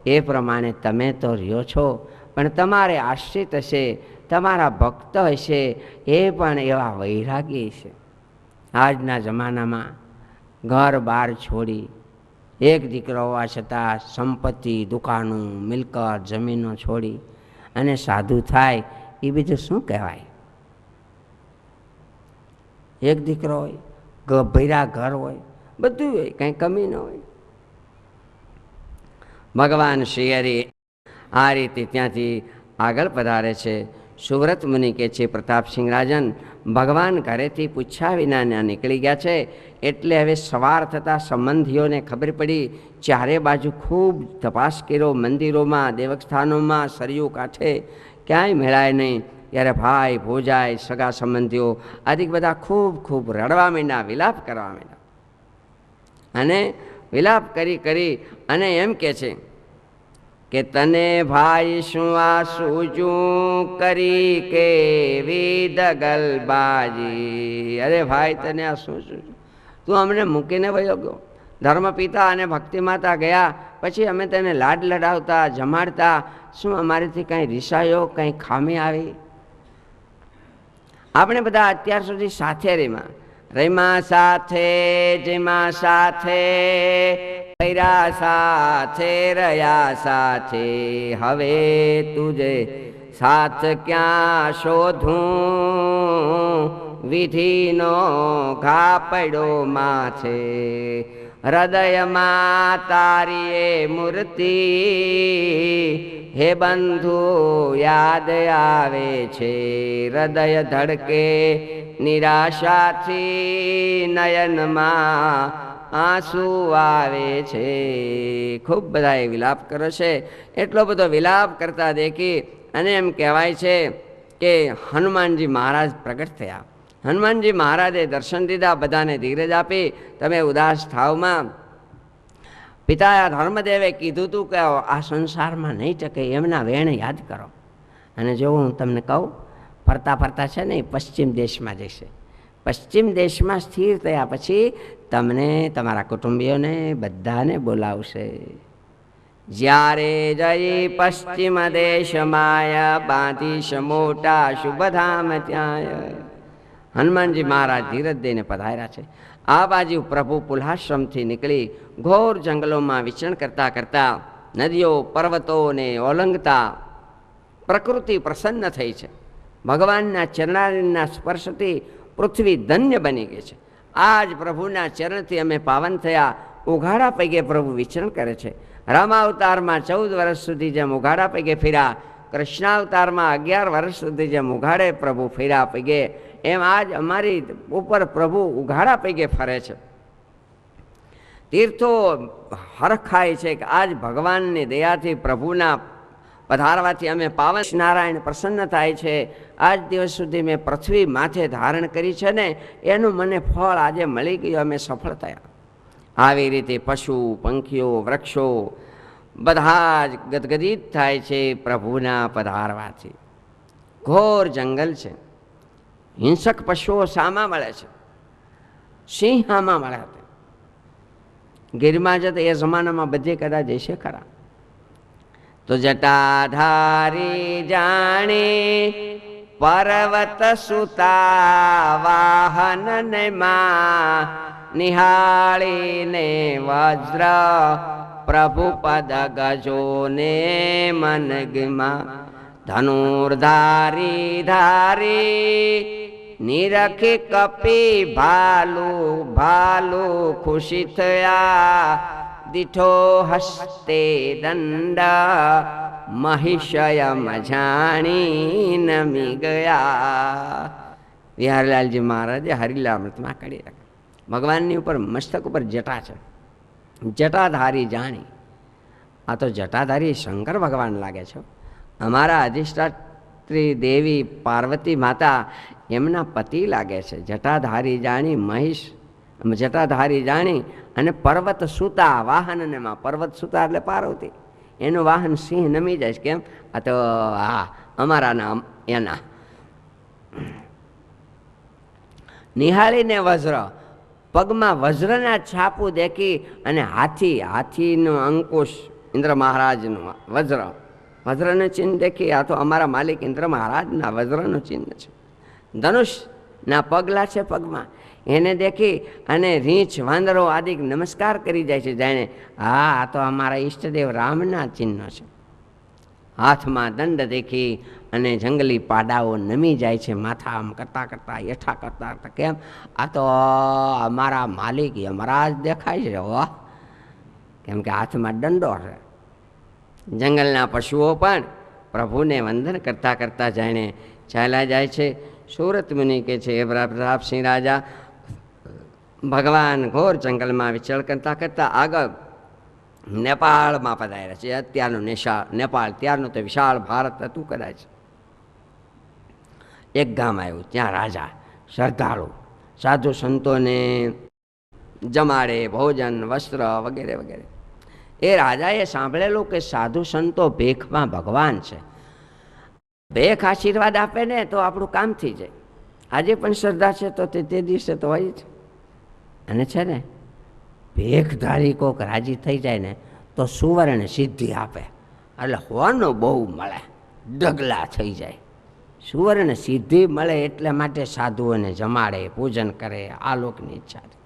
એ પ્રમાણે તમે તો રહ્યો છો, પણ તમારે આશ્રિત હશે, તમારા ભક્ત હશે, એ પણ એવા વૈરાગી છે. આજના જમાનામાં ઘર બાર છોડી, એક દીકરો હોવા છતાં સંપત્તિ, દુકાનો, મિલકત, જમીનો છોડી અને સાધુ થાય એ બીજું શું કહેવાય? એક દીકરો હોય, ભર્યા ઘર હોય, બધું હોય, કંઈ કમી ન હોય. ભગવાન શ્રી હરિ આ રીતે ત્યાંથી આગળ પધારે છે. સુવ્રત મુનિ કે છે, પ્રતાપસિંહ રાજન ભગવાન ઘરેથી પૂછ્યા વિના નીકળી ગયા છે. એટલે હવે સવાર થતાં સંબંધીઓને ખબર પડી. ચારે બાજુ ખૂબ તપાસ કર્યો, મંદિરોમાં, દેવસ્થાનોમાં, સરયુ કાંઠે, ક્યાંય મેળાય નહીં. ત્યારે ભાઈ, ભોજાય, સગા સંબંધીઓ આદિક બધા ખૂબ ખૂબ રડવા માંડ્યા, વિલાપ કરવા માંડ્યા. અને વિલાપ કરી અને એમ કહે છે કે તને ભાઈ શું આ સૂજું કરી કે વિદગલબાજી. અરે ભાઈ, તને આ શું સૂજું? તું અમને મૂકીને વયો ગયો. ધર્મપિતા અને ભક્તિમાતા ગયા પછી અમે તેને લાડ લડાવતા, જમાડતા. શું અમારીથી કંઈ રિસાયો, કંઈ ખામી આવી? આપણે બધા અત્યાર સુધી સાથે રહીમાં સાથે, જેમાં સાથે, રહ્યા સાથે, રહ્યા સાથે. હવે તુજે સાથ ક્યાં શોધું, વિધિનો ઘા પડ્યો માથે. હૃદયમાં તારી એ મૂર્તિ હે બંધુ યાદ આવે છે, હૃદય ધડકે નિરાશાથી નયનમાં આંસુ આવે છે. ખૂબ બધા એ વિલાપ કર્યો છે. એટલો બધો વિલાપ કરતા દેખી અને એમ કહેવાય છે કે હનુમાનજી મહારાજ પ્રગટ થયા. હનુમાનજી મહારાજે દર્શન દીધા, બધાને ધીરજ આપી. તમે ઉદાસ થાવમાં પિતા ધર્મદેવે કીધું હતું કે આ સંસારમાં નહીં ટકે, એમના વેણ યાદ કરો. અને જો હું તમને કહું, ફરતા ફરતા છે ને એ પશ્ચિમ દેશમાં જશે. પશ્ચિમ દેશમાં સ્થિર થયા પછી તમને તમારા કુટુંબીઓને બધાને બોલાવશે. જ્યારે જઈ પશ્ચિમ દેશમાય બાંધીશ મોટા શુભધામ ત્યાંય. હનુમાનજી મહારાજ ધીરજ દઈને પધાર્યા છે. આ બાજુ પ્રભુ પુલ્હાશ્રમથી નીકળી ઘોર જંગલોમાં વિચરણ કરતા કરતા નદીઓ પર્વતોને ઓલંગતા પ્રકૃતિ પ્રસન્ન થઈ છે. ભગવાનના ચરણાના સ્પર્શથી પૃથ્વી ધન્ય બની ગઈ છે. આજ પ્રભુના ચરણથી અમે પાવન થયા. ઉઘાડા પૈગે પ્રભુ વિચરણ કરે છે. રામાવતારમાં 14 વર્ષ સુધી જેમ ઉઘાડા પૈગે ફર્યા, કૃષ્ણાવતારમાં 11 વર્ષ સુધી જેમ ઉઘાડે પ્રભુ ફર્યા પૈગે, એમ આજ અમારી ઉપર પ્રભુ ઉઘાડા પૈગે ફરે છે. તીર્થો હરખાય છે કે આજ ભગવાનની દયાથી પ્રભુના પધારવાથી અમે પાવન નારાયણ પ્રસન્ન થાય છે. આજ દિવસ સુધી મેં પૃથ્વી માથે ધારણ કરી છે ને એનું મને ફળ આજે મળી ગયું, અમે સફળ થયા. આવી રીતે પશુ પંખીઓ વૃક્ષો બધા જ ગદગદિત થાય છે પ્રભુના પધારવાથી. ઘોર જંગલ છે. હિંસક પશુઓ શામાં મળે છે? સિંહ આમાં મળે છે. ગીરમાં જતા એ જમાનામાં બધે કદાચ જશે ખરા. તો જટાધારી જાણે પર્વત સુતા વાહન ને માં નિહાળીને વજ્ર પ્રભુ પદ ગજો ને મનગમાં ધનુર્ધારી ધારી નિરખી કપી ભાલુ ભાલુ ખુશી થયા દીઠો હસ્તે દંડ મહિષય મજાણી નમી ગયા. વિહારલાલજી મહારાજે હરિલામૃતમાં કરી રાખ્યા. ભગવાનની ઉપર મસ્તક ઉપર જટા છે, જટાધારી જાણી. આ તો જટાધારી શંકર ભગવાન લાગે છે. અમારા અધિષ્ઠાત્રી દેવી પાર્વતી માતા એમના પતિ લાગે છે. જટાધારી જાણી મહિષ, જટાધારી જાણી અને પર્વત સુતા વાહનને માં. પર્વત સુતા એટલે પાર્વતી, એનું વાહન સિંહ નમી જાય. કેમ? આ તો હા અમારા નામ એના. નિહાળીને વજ્ર, પગમાં વજ્રના છાપું દેખી અને હાથીનું અંકુશ ઇન્દ્ર મહારાજનું વજ્ર, વજ્રનું ચિહ્ન દેખી. આ તો અમારા માલિક ઇન્દ્ર મહારાજના વજ્રનું ચિહ્ન છે. ધનુષના પગલા છે પગમાં, એને દેખી અને રીંછ વાંદરો આદિ નમસ્કાર કરી જાય છે. જાણે હા આ તો અમારા ઈષ્ટદેવ રામના ચિહ્નો છે. હાથમાં દંડ દેખી અને જંગલી પાડાઓ નમી જાય છે. માથા આમ કરતા કરતા યઠા કરતા કરતા. કેમ? આ તો અમારા માલિક યમરાજ દેખાય છે. વાહ! કેમ કે હાથમાં દંડો છે. જંગલના પશુઓ પણ પ્રભુને વંદન કરતા કરતા જાણે ચાલ્યા જાય છે. સુરત મુનિ કે છે એ પ્રતાપસિંહ રાજા ભગવાન ઘોર જંગલમાં વિચરણ કરતા કરતા આગળ નેપાળમાં પધાર્યા છે. અત્યારનું નેપાળ, ત્યારનું તો વિશાળ ભારત હતું કદાચ. એક ગામ આવ્યું, ત્યાં રાજા શ્રદ્ધાળુ સાધુ સંતોને જમાડે, ભોજન વસ્ત્ર વગેરે વગેરે. એ રાજાએ સાંભળેલું કે સાધુ સંતો ભેખમાં ભગવાન છે. ભેખ આશીર્વાદ આપે ને તો આપણું કામ થઈ જાય. આજે પણ શ્રદ્ધા છે તો તે દિવસે તો હોય જ. અને છે ને ભેખધારી કોક રાજી થઈ જાય ને તો સુવર્ણ સિદ્ધિ આપે, એટલે હોવાનું બહુ મળે, ડગલા થઈ જાય. સુવર્ણ સિદ્ધિ મળે એટલે માટે સાધુઓને જમાડે, પૂજન કરે. આ લોકની ઈચ્છા છે.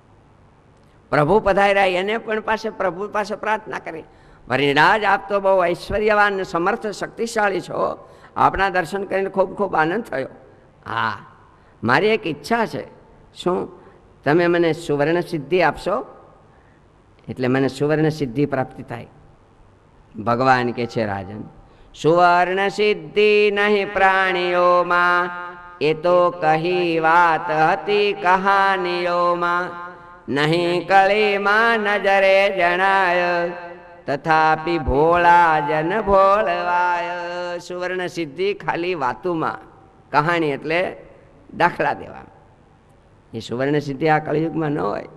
પ્રભુ પધાર્યા એને પણ પાસે પ્રભુ પાસે પ્રાર્થના કરી, વરિરાજ આપ તો બહુ ઐશ્વર્યવાન સમર્થ શક્તિશાળી છો, આપણા દર્શન કરીને ખૂબ ખૂબ આનંદ થયો. હા મારી એક ઈચ્છા છે. શું? તમે મને સુવર્ણ સિદ્ધિ આપશો? એટલે મને સુવર્ણ સિદ્ધિ પ્રાપ્તિ થાય. ભગવાન કે છે રાજન, સુવર્ણ સિદ્ધિ નહીં પ્રાણીઓમાં, એ તો કહી વાત હતી કહાનીઓમાં. નહીં કળીમાં નજરે જણાય, તથાપી ભોળા જન ભોળવાય. સુવર્ણ સિદ્ધિ ખાલી વાતુમાં, કહાણી એટલે દાખલા દેવા. એ સુવર્ણ સિદ્ધિ આ કળિયુગમાં ન હોય.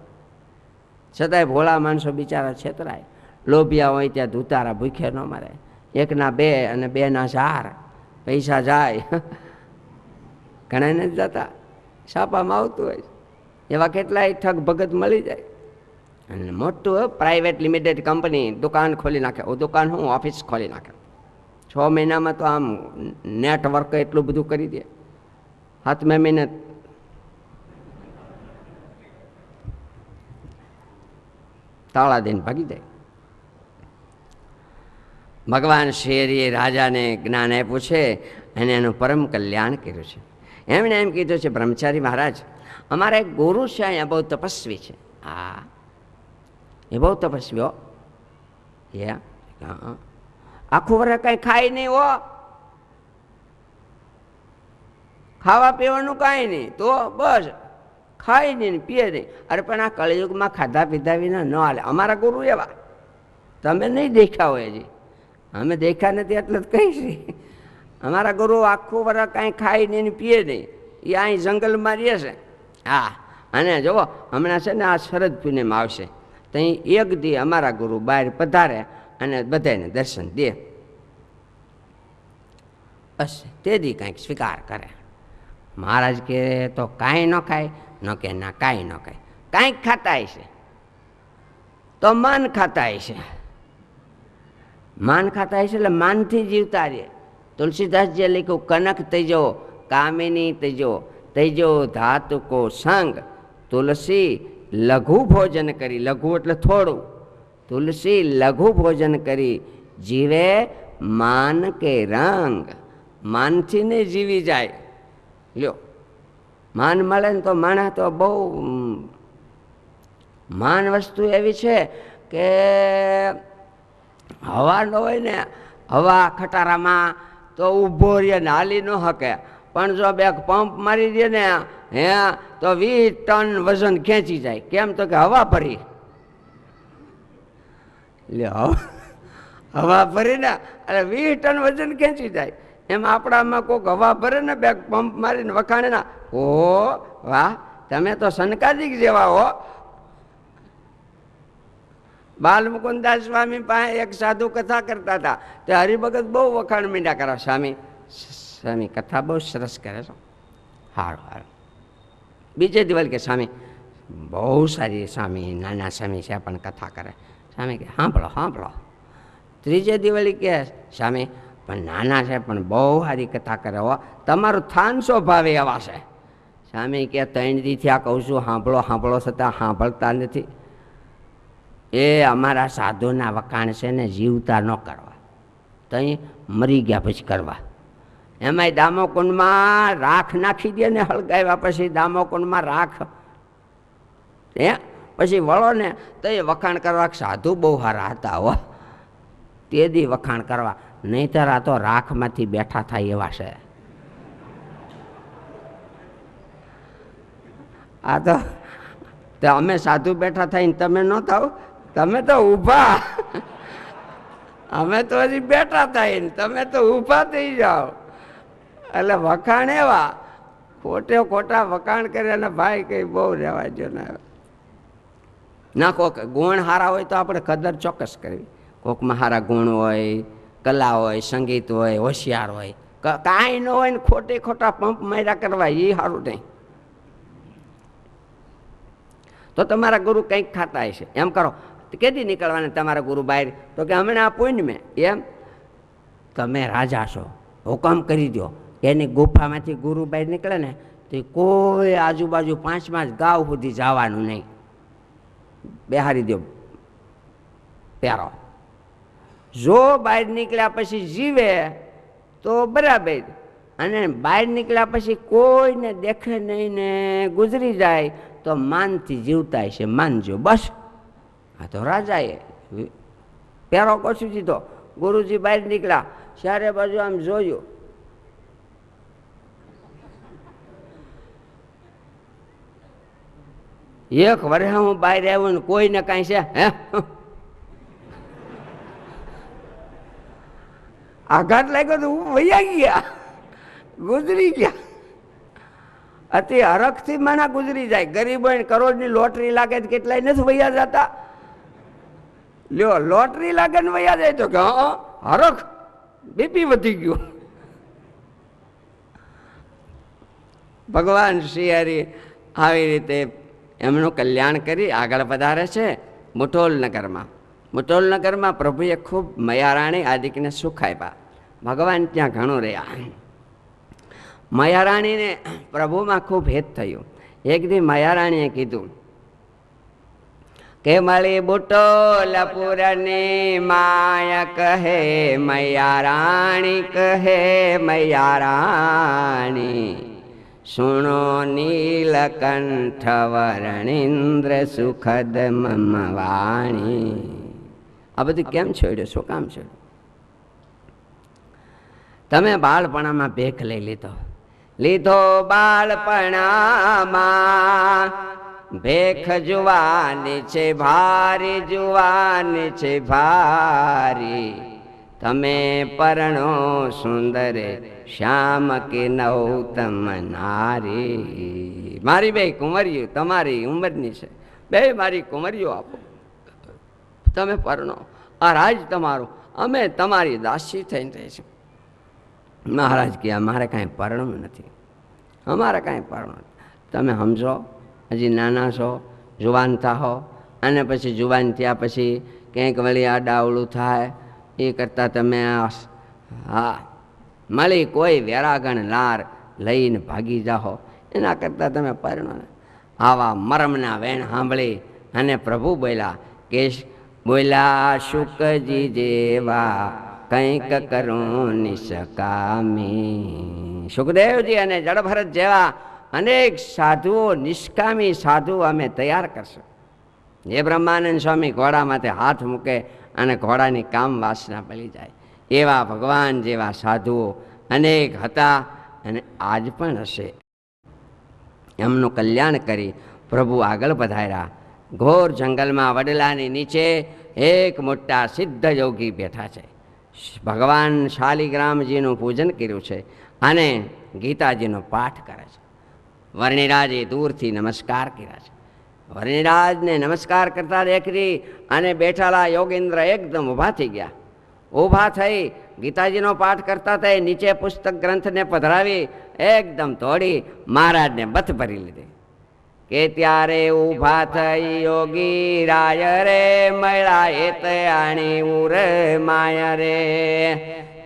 છતાંય ભોળા માણસો બિચારા છેતરાય. લોભિયા હોય ત્યાં ધૂતારા ભૂખે ન મારે. 1 ના 2 અને 2 ના 4 પૈસા જાય. ઘણા નથી જતા, છાપામાં આવતું હોય. એવા કેટલાય ઠગ ભગત મળી જાય. અને મોટું પ્રાઇવેટ લિમિટેડ કંપની દુકાન ખોલી નાખે. દુકાન હું ઓફિસ ખોલી નાખે. 6 મહિનામાં તો આમ નેટવર્ક એટલું બધું કરી દે. 7મે મહિને તાળા દઈને ભાગી જાય. ભગવાન શ્રીએ રાજાને જ્ઞાન આપ્યું છે અને એનું પરમ કલ્યાણ કર્યું છે. એમણે એમ કીધું છે, બ્રહ્મચારી મહારાજ, અમારા એક ગુરુ છે અહીંયા, બહુ તપસ્વી છે. હા, એ બહુ તપસ્વી હો. આખું વર્ષ કઈ ખાય નહીં હો, ખાવા પીવાનું કાંઈ નહીં, તો બસ ખાય નહીં પીએ નહીં. અરે પણ આ કળિયુગમાં ખાધા પીધા વિના ન હાલે. અમારા ગુરુ એવા તમે નહીં દેખ્યા હોય. હજી અમે દેખ્યા નથી એટલે જ કહીશ. અમારા ગુરુ આખું વર્ષ કાંઈ ખાય નહીં પીએ નહીં, એ અહીં જંગલમાં રહે છે. હા, અને જુઓ હમણાં છે ને આ શરદ પૂનમ આવશે, તો એક દી અમારા ગુરુ બહાર પધારે અને બધાને દર્શન દે. બસ તે દી કંઈક સ્વીકાર કરે. મહારાજ કે તો કાંઈ ન ખાય? ન કે ના, કાંઈ ન ખાય. કાંઈક ખાતા હશે તો માન ખાતા હશે. માન ખાતા હશે એટલે માનથી જીવતા રહે. તુલસીદાસજીએ લખ્યું, કનક તજો કામિની તજો ધાતુ કો સંગ. તુલસી લઘુ ભોજન કરી, લઘુ એટલે થોડું. તુલસી લઘુ ભોજન કરી જીવે માન કે રંગ. માનથી ને જીવી જાય. લ્યો, માન મળે ને તો માણસ તો બહુ માન વસ્તુ એવી છે કે હવા ન હોય ને, હવા ખટારામાં તો ઊભો રહે ને હાલી ન શકે. પણ જો બે પંપ મારી દે ને હે તો 20 ટન વજન ખેંચી જાય. કેમ તો કે હવા ભરી. લ્યો, હવા ભરીને એટલે 20 ટન વજન ખેંચી જાય. એમ આપણામાં કોઈક હવા ભરે ને બે પંપ મારીને વખાણે ના, ઓ વાહ તમે તો સનકાદિક જેવા હો. બાલમુકુદાસ સ્વામી પાસે એક સાધુ કથા કરતા હતા. તે હરિભગત બહુ વખાણ મીંડા કરો. સ્વામી કથા બહુ સરસ કરે છો. સારું સારું. બીજે દિવસ કે સ્વામી બહુ સારી, સ્વામી નાના સ્વામી છે પણ કથા કરે. સ્વામી કે સાંભળો. ત્રીજે દિવસ કે સ્વામી પણ નાના છે પણ બહુ સારી કથા કરે હો, તમારું થાન સ્વભાવે એવા છે. સ્વામી કે 3 દીથી આ કહું છું સાંભળો છતાં સાંભળતા નથી. એ અમારા સાધુના વખાણ છે ને જીવતા ન કરવા, તઈ મરી ગયા પછી કરવા. એમાંય દામોકુંડમાં રાખ નાખી દે ને, હળગાવ્યા પછી દામોકુંડમાં રાખ પછી વળો ને તો એ વખાણ કરવા સાધુ બહુ સારા હતા હો. તે દી વખાણ કરવા, નહીંતર આ તો રાખમાંથી બેઠા થાય એવા છે. આ તો અમે સાધુ બેઠા થઈને તમે ન થાવ, તમે તો ઊભા. અમે તો હજી બેઠા થાય ને તમે તો ઊભા થઈ જાઓ. એટલે વખાણ એવા ખોટા વખાણ કરે ને ભાઈ કઈ બહુ રહેવા જો ના. કોક ગુણ સારા હોય તો આપણે કદર ચોક્કસ કરવી. કોકમાં સારા ગુણ હોય, કલા હોય, સંગીત હોય, હોશિયાર હોય, કાંઈ ન હોય ને ખોટા પંપ માર્યા કરવા એ સારું નહીં. તો તમારા ગુરુ કંઈક ખાતા હશે. એમ કરો, કેદી નીકળવાના તમારા ગુરુ બહાર? તો કે હમણાં આ પૂનમે. એમ તમે રાજા છો, હુકમ કરી દો. એની ગુફામાંથી ગુરુ બહાર નીકળે ને તો કોઈ આજુબાજુ 5 ગાવ સુધી જવાનું નહીં. બેહારી દો પ્યારો. જો બહાર નીકળ્યા પછી જીવે તો બરાબર, અને બહાર નીકળ્યા પછી કોઈને દેખે નહીં ને ગુજરી જાય તો માનથી જીવતા હશે, માનજો બસ. આ તો રાજાએ પેરો કોશું દીધો. ગુરુજી બહાર નીકળ્યા, ચારે બાજુ આમ જોયું. એક વર્ષે હું બહાર આવ્યો ને કોઈને કાંઈ છે હે? આઘાત લાગ્યો તો હું વૈયા ગયા, ગુજરી ગયા. અતિ હરખથી માણા ગુજરી જાય. ગરીબો કરોડની લોટરી લાગે તો કેટલાય નથી વૈયા જતા. લ્યો લોટરી લાગે ને વૈયા જાય તો કે હરખ બીપી વધી ગયું. ભગવાન શ્રી હરિ આવી રીતે એમનું કલ્યાણ કરી આગળ વધારે છે. મુટોલ નગરમાં, મુટોલ નગરમાં પ્રભુએ ખૂબ મયારાણી આદિકને સુખ આપ્યા. ભગવાન ત્યાં ઘણું રહ્યા. મયારાણીને પ્રભુમાં ખૂબ હેત થયું. એક દી મયારાણીએ કીધું કે મળી બુટોલ પુરની માય કહે મયારાણી કહે મયારાણી સુણો નીલકંઠ વર્ણિન્દ્ર સુખદ મમ વાણી. આ બધું કેમ છોડ્યું? શું કામ છોડ્યું? તમે બાળપણામાં ભેખ લઈ લીધો બાળપણામાં ભેખ. જુવાની છે ભારી, જુવાની છે ભારી. તમે પરણો સુંદર શ્યામ કે નૌતમ નારી. મારી બે કુંવરીઓ તમારી ઉંમરની છે, બે મારી કુંવરીઓ આપો, તમે પરણો. આ રાજ તમારું, અમે તમારી દાસી થઈને રહીશું. મહારાજ કે અમારે કાંઈ પરણવું નથી, અમારે કાંઈ પરણવું. તમે સમજો, હજી નાના છો, જુવાન થાઓ, અને પછી જુવાન થયા પછી ક્યાંક વળી આડાવડું થાય એ કરતાં તમે હા મળી કોઈ વેરાગણ લાર લઈને ભાગી જાઓ એના કરતાં તમે પરણો. આવા મરમના વેણ સાંભળી અને પ્રભુ બોલ્યા કે બોલ્યા શુકજી જેવા કંઈક કરું નિષ્કામી. સુખદેવજી અને જડભરત જેવા અનેક સાધુઓ, નિષ્કામી સાધુ અમે તૈયાર કરશું. એ બ્રહ્માનંદ સ્વામી ઘોડા માથે હાથ મૂકે અને ઘોડાની કામ વાસના બળી જાય. એવા ભગવાન જેવા સાધુઓ અનેક હતા અને આજ પણ હશે. એમનું કલ્યાણ કરી પ્રભુ આગળ વધાર્યા. ઘોર જંગલમાં વડલાની નીચે એક મોટા સિદ્ધ યોગી બેઠા છે. ભગવાન શાલિગ્રામજીનું પૂજન કર્યું છે અને ગીતાજીનો પાઠ કરે છે. વર્ણિરાજે દૂરથી નમસ્કાર કર્યા છે. વર્ણિરાજને નમસ્કાર કરતા દેખી અને બેઠેલા યોગેન્દ્ર એકદમ ઊભા થઈ ગયા. ઊભા થઈ ગીતાજીનો પાઠ કરતા હતા. નીચે પુસ્તક ગ્રંથને પધરાવી એકદમ તોડી મહારાજને બથ ભરી લીધી. કે ત્યારે ઊભા થઈ યોગી રાય રે મળ્યા એ તયાણી ઉર માય રે.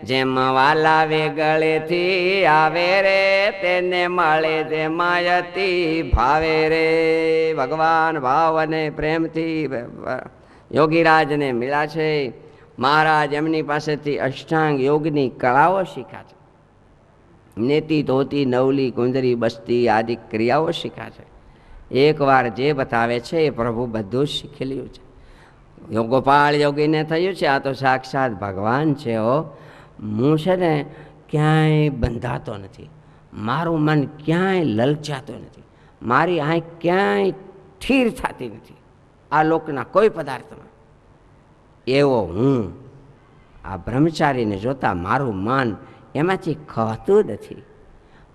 જેમ વાલાવે ગળેથી આવે રે તેને મળે જે માયતી ભાવે રે. ભગવાન ભાવ અને પ્રેમથી યોગીરાજને મળ્યા છે. મહારાજ એમની પાસેથી અષ્ટાંગ યોગની કળાઓ શીખ્યા છે. નેતિ ધોતી નવલી કુંદરી બસ્તી આદિ ક્રિયાઓ શીખ્યા છે. એકવાર જે બતાવે છે એ પ્રભુ બધું જ શીખી લીધું છે. ગોપાળ યોગીને થયું છે આ તો સાક્ષાત ભગવાન છે. હું છે ને ક્યાંય બંધાતો નથી, મારું મન ક્યાંય લલચાતું નથી, મારી આંખ ક્યાંય સ્થિર થતી નથી આ લોકના કોઈ પદાર્થમાં. એવો હું આ બ્રહ્મચારીને જોતા મારું મન એમાંથી ખહતું નથી,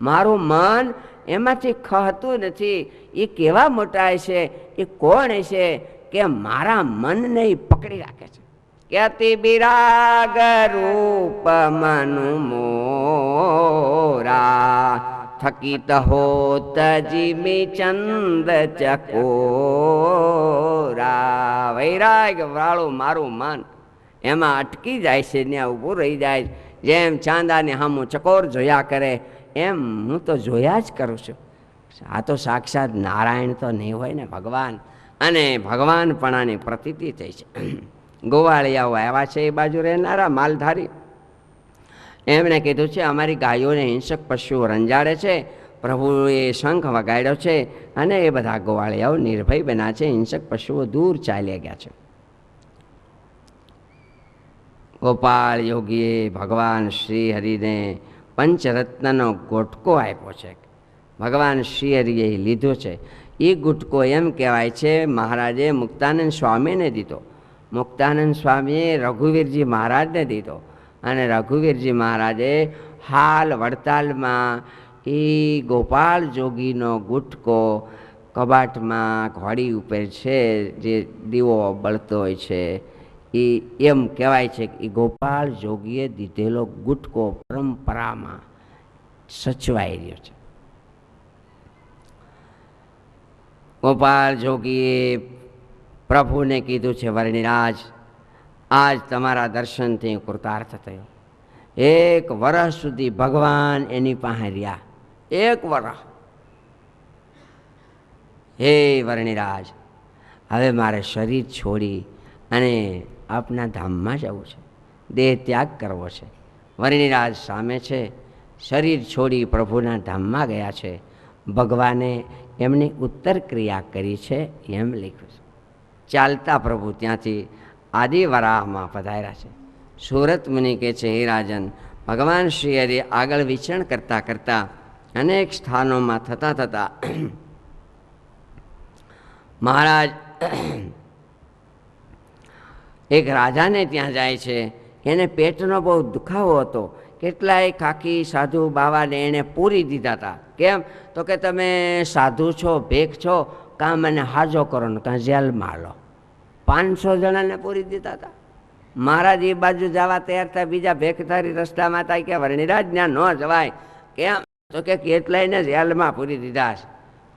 મારું મન એમાંથી ખહતું નથી. એ કેવા મોટા છે, એ કોણ છે કે મારા મનને પકડી રાખે છે. કે અતિ બિરાગ રૂપ મનુ મોરા થકિત હોત જીમી ચંદ ચકોરા. વૈરાગ વાળું મારું મન એમાં અટકી જાય છે, ત્યાં ઊભું રહી જાય. જેમ ચાંદાને સામું ચકોર જોયા કરે એમ હું તો જોયા જ કરું છું. આ તો સાક્ષાત નારાયણ તો નહીં હોય ને, ભગવાન. અને ભગવાનપણાની પ્રતીતિ થઈ છે. ગોવાળિયાઓ આવ્યા છે એ બાજુ રહેનારા માલધારી, એમણે કીધું છે અમારી ગાયોને હિંસક પશુઓ રંજાડે છે, પ્રભુએ શંખ વગાડ્યો છે અને એ બધા ગોવાળિયાઓ નિર્ભય બન્યા છે. હિંસક પશુઓ દૂર ચાલ્યા ગયા છે. ગોપાળ યોગીએ ભગવાન શ્રી હરિને પંચરત્નનો ગુટકો આપ્યો છે. ભગવાન શ્રી હરિએ લીધો છે. એ ગુટકો એમ કહેવાય છે મહારાજે મુક્તાનંદ સ્વામીને દીધો. મુક્તાનંદ સ્વામીએ રઘુવીરજી મહારાજને દીધો અને રઘુવીરજી મહારાજે હાલ વડતાલમાં એ ગોપાળ જોગીનો ગુટકો કબાટમાં ઘોડી ઉપર છે, જે દીવો બળતો હોય છે, એ એમ કહેવાય છે કે એ ગોપાળ જોગીએ દીધેલો ગુટકો પરંપરામાં સચવાઈ રહ્યો છે. ગોપાળ જોગીએ પ્રભુને કીધું છે, વર્ણિરાજ આજ તમારા દર્શનથી કૃતાર્થ થયો. 1 વર્ષ સુધી ભગવાન એની પાસે રહ્યા. 1 વર્ષ. હે વર્ણિરાજ, હવે મારે શરીર છોડી અને આપના ધામમાં જવું છે, દેહ ત્યાગ કરવો છે. વર્ણિરાજ સામે છે, શરીર છોડી પ્રભુના ધામમાં ગયા છે. ભગવાને એમની ઉત્તર ક્રિયા કરી છે એમ લખ્યું છે. ચાલતા પ્રભુ ત્યાંથી આદિવરાહમાં પધાર્યા છે. સુરત મુનિ કહે છે, હે રાજન, ભગવાન શ્રી હરિ આગળ વિચરણ કરતાં કરતાં અનેક સ્થાનોમાં થતાં થતાં મહારાજ એક રાજાને ત્યાં જાય છે. એને પેટનો બહુ દુખાવો હતો. કેટલાય ખાખી સાધુ બાવાને એણે પૂરી દીધા હતા. કેમ તો કે તમે સાધુ છો, ભેખ છો, કાં મને હાજો કરો ને કાં જેલમાં લો. 500 જણાને પૂરી દીધા હતા. મહારાજ એ બાજુ જવા તૈયાર થાય, બીજા ભેખધારી રસ્તામાં થાય કે વર્ણિરાજ ત્યાં ન જવાય. કેમ તો કે કેટલાયને જેલમાં પૂરી દીધા છે,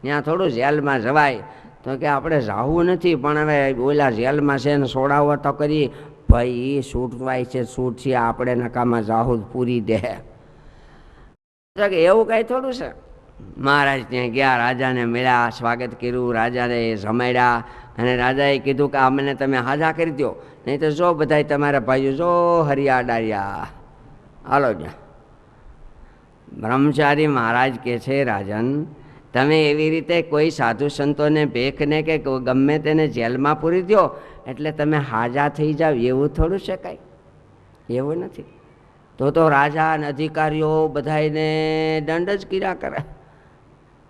ત્યાં થોડું જેલમાં જવાય. તો કે આપણે જાવું નથી, પણ હવે ઓલા જેલમાં છે ને છોડાવો તો કરી. ભાઈ એ છૂટવાય છે, છૂટ છે, આપણે નકામાં જાહું પૂરી દે. તો કે એવું કાંઈ થોડું છે. મહારાજ ત્યાં ગયા, રાજાને મળ્યા, સ્વાગત કર્યું, રાજાને જમાડ્યા અને રાજાએ કીધું કે અમને તમે હાજા કરી દો, નહીં તો જો બધાય તમારા ભાઈઓ જો હરિયા ડારિયા હાલો જ્યાં. બ્રહ્મચારી મહારાજ કહે છે, રાજન તમે એવી રીતે કોઈ સાધુ સંતોને ભેખને કે ગમે તેને જેલમાં પૂરી દો એટલે તમે હાજા થઈ જાવ, એવું થોડું છે કાંઈ? એવું નથી. તો રાજા અને અધિકારીઓ બધાને દંડ જ કર્યા કરે.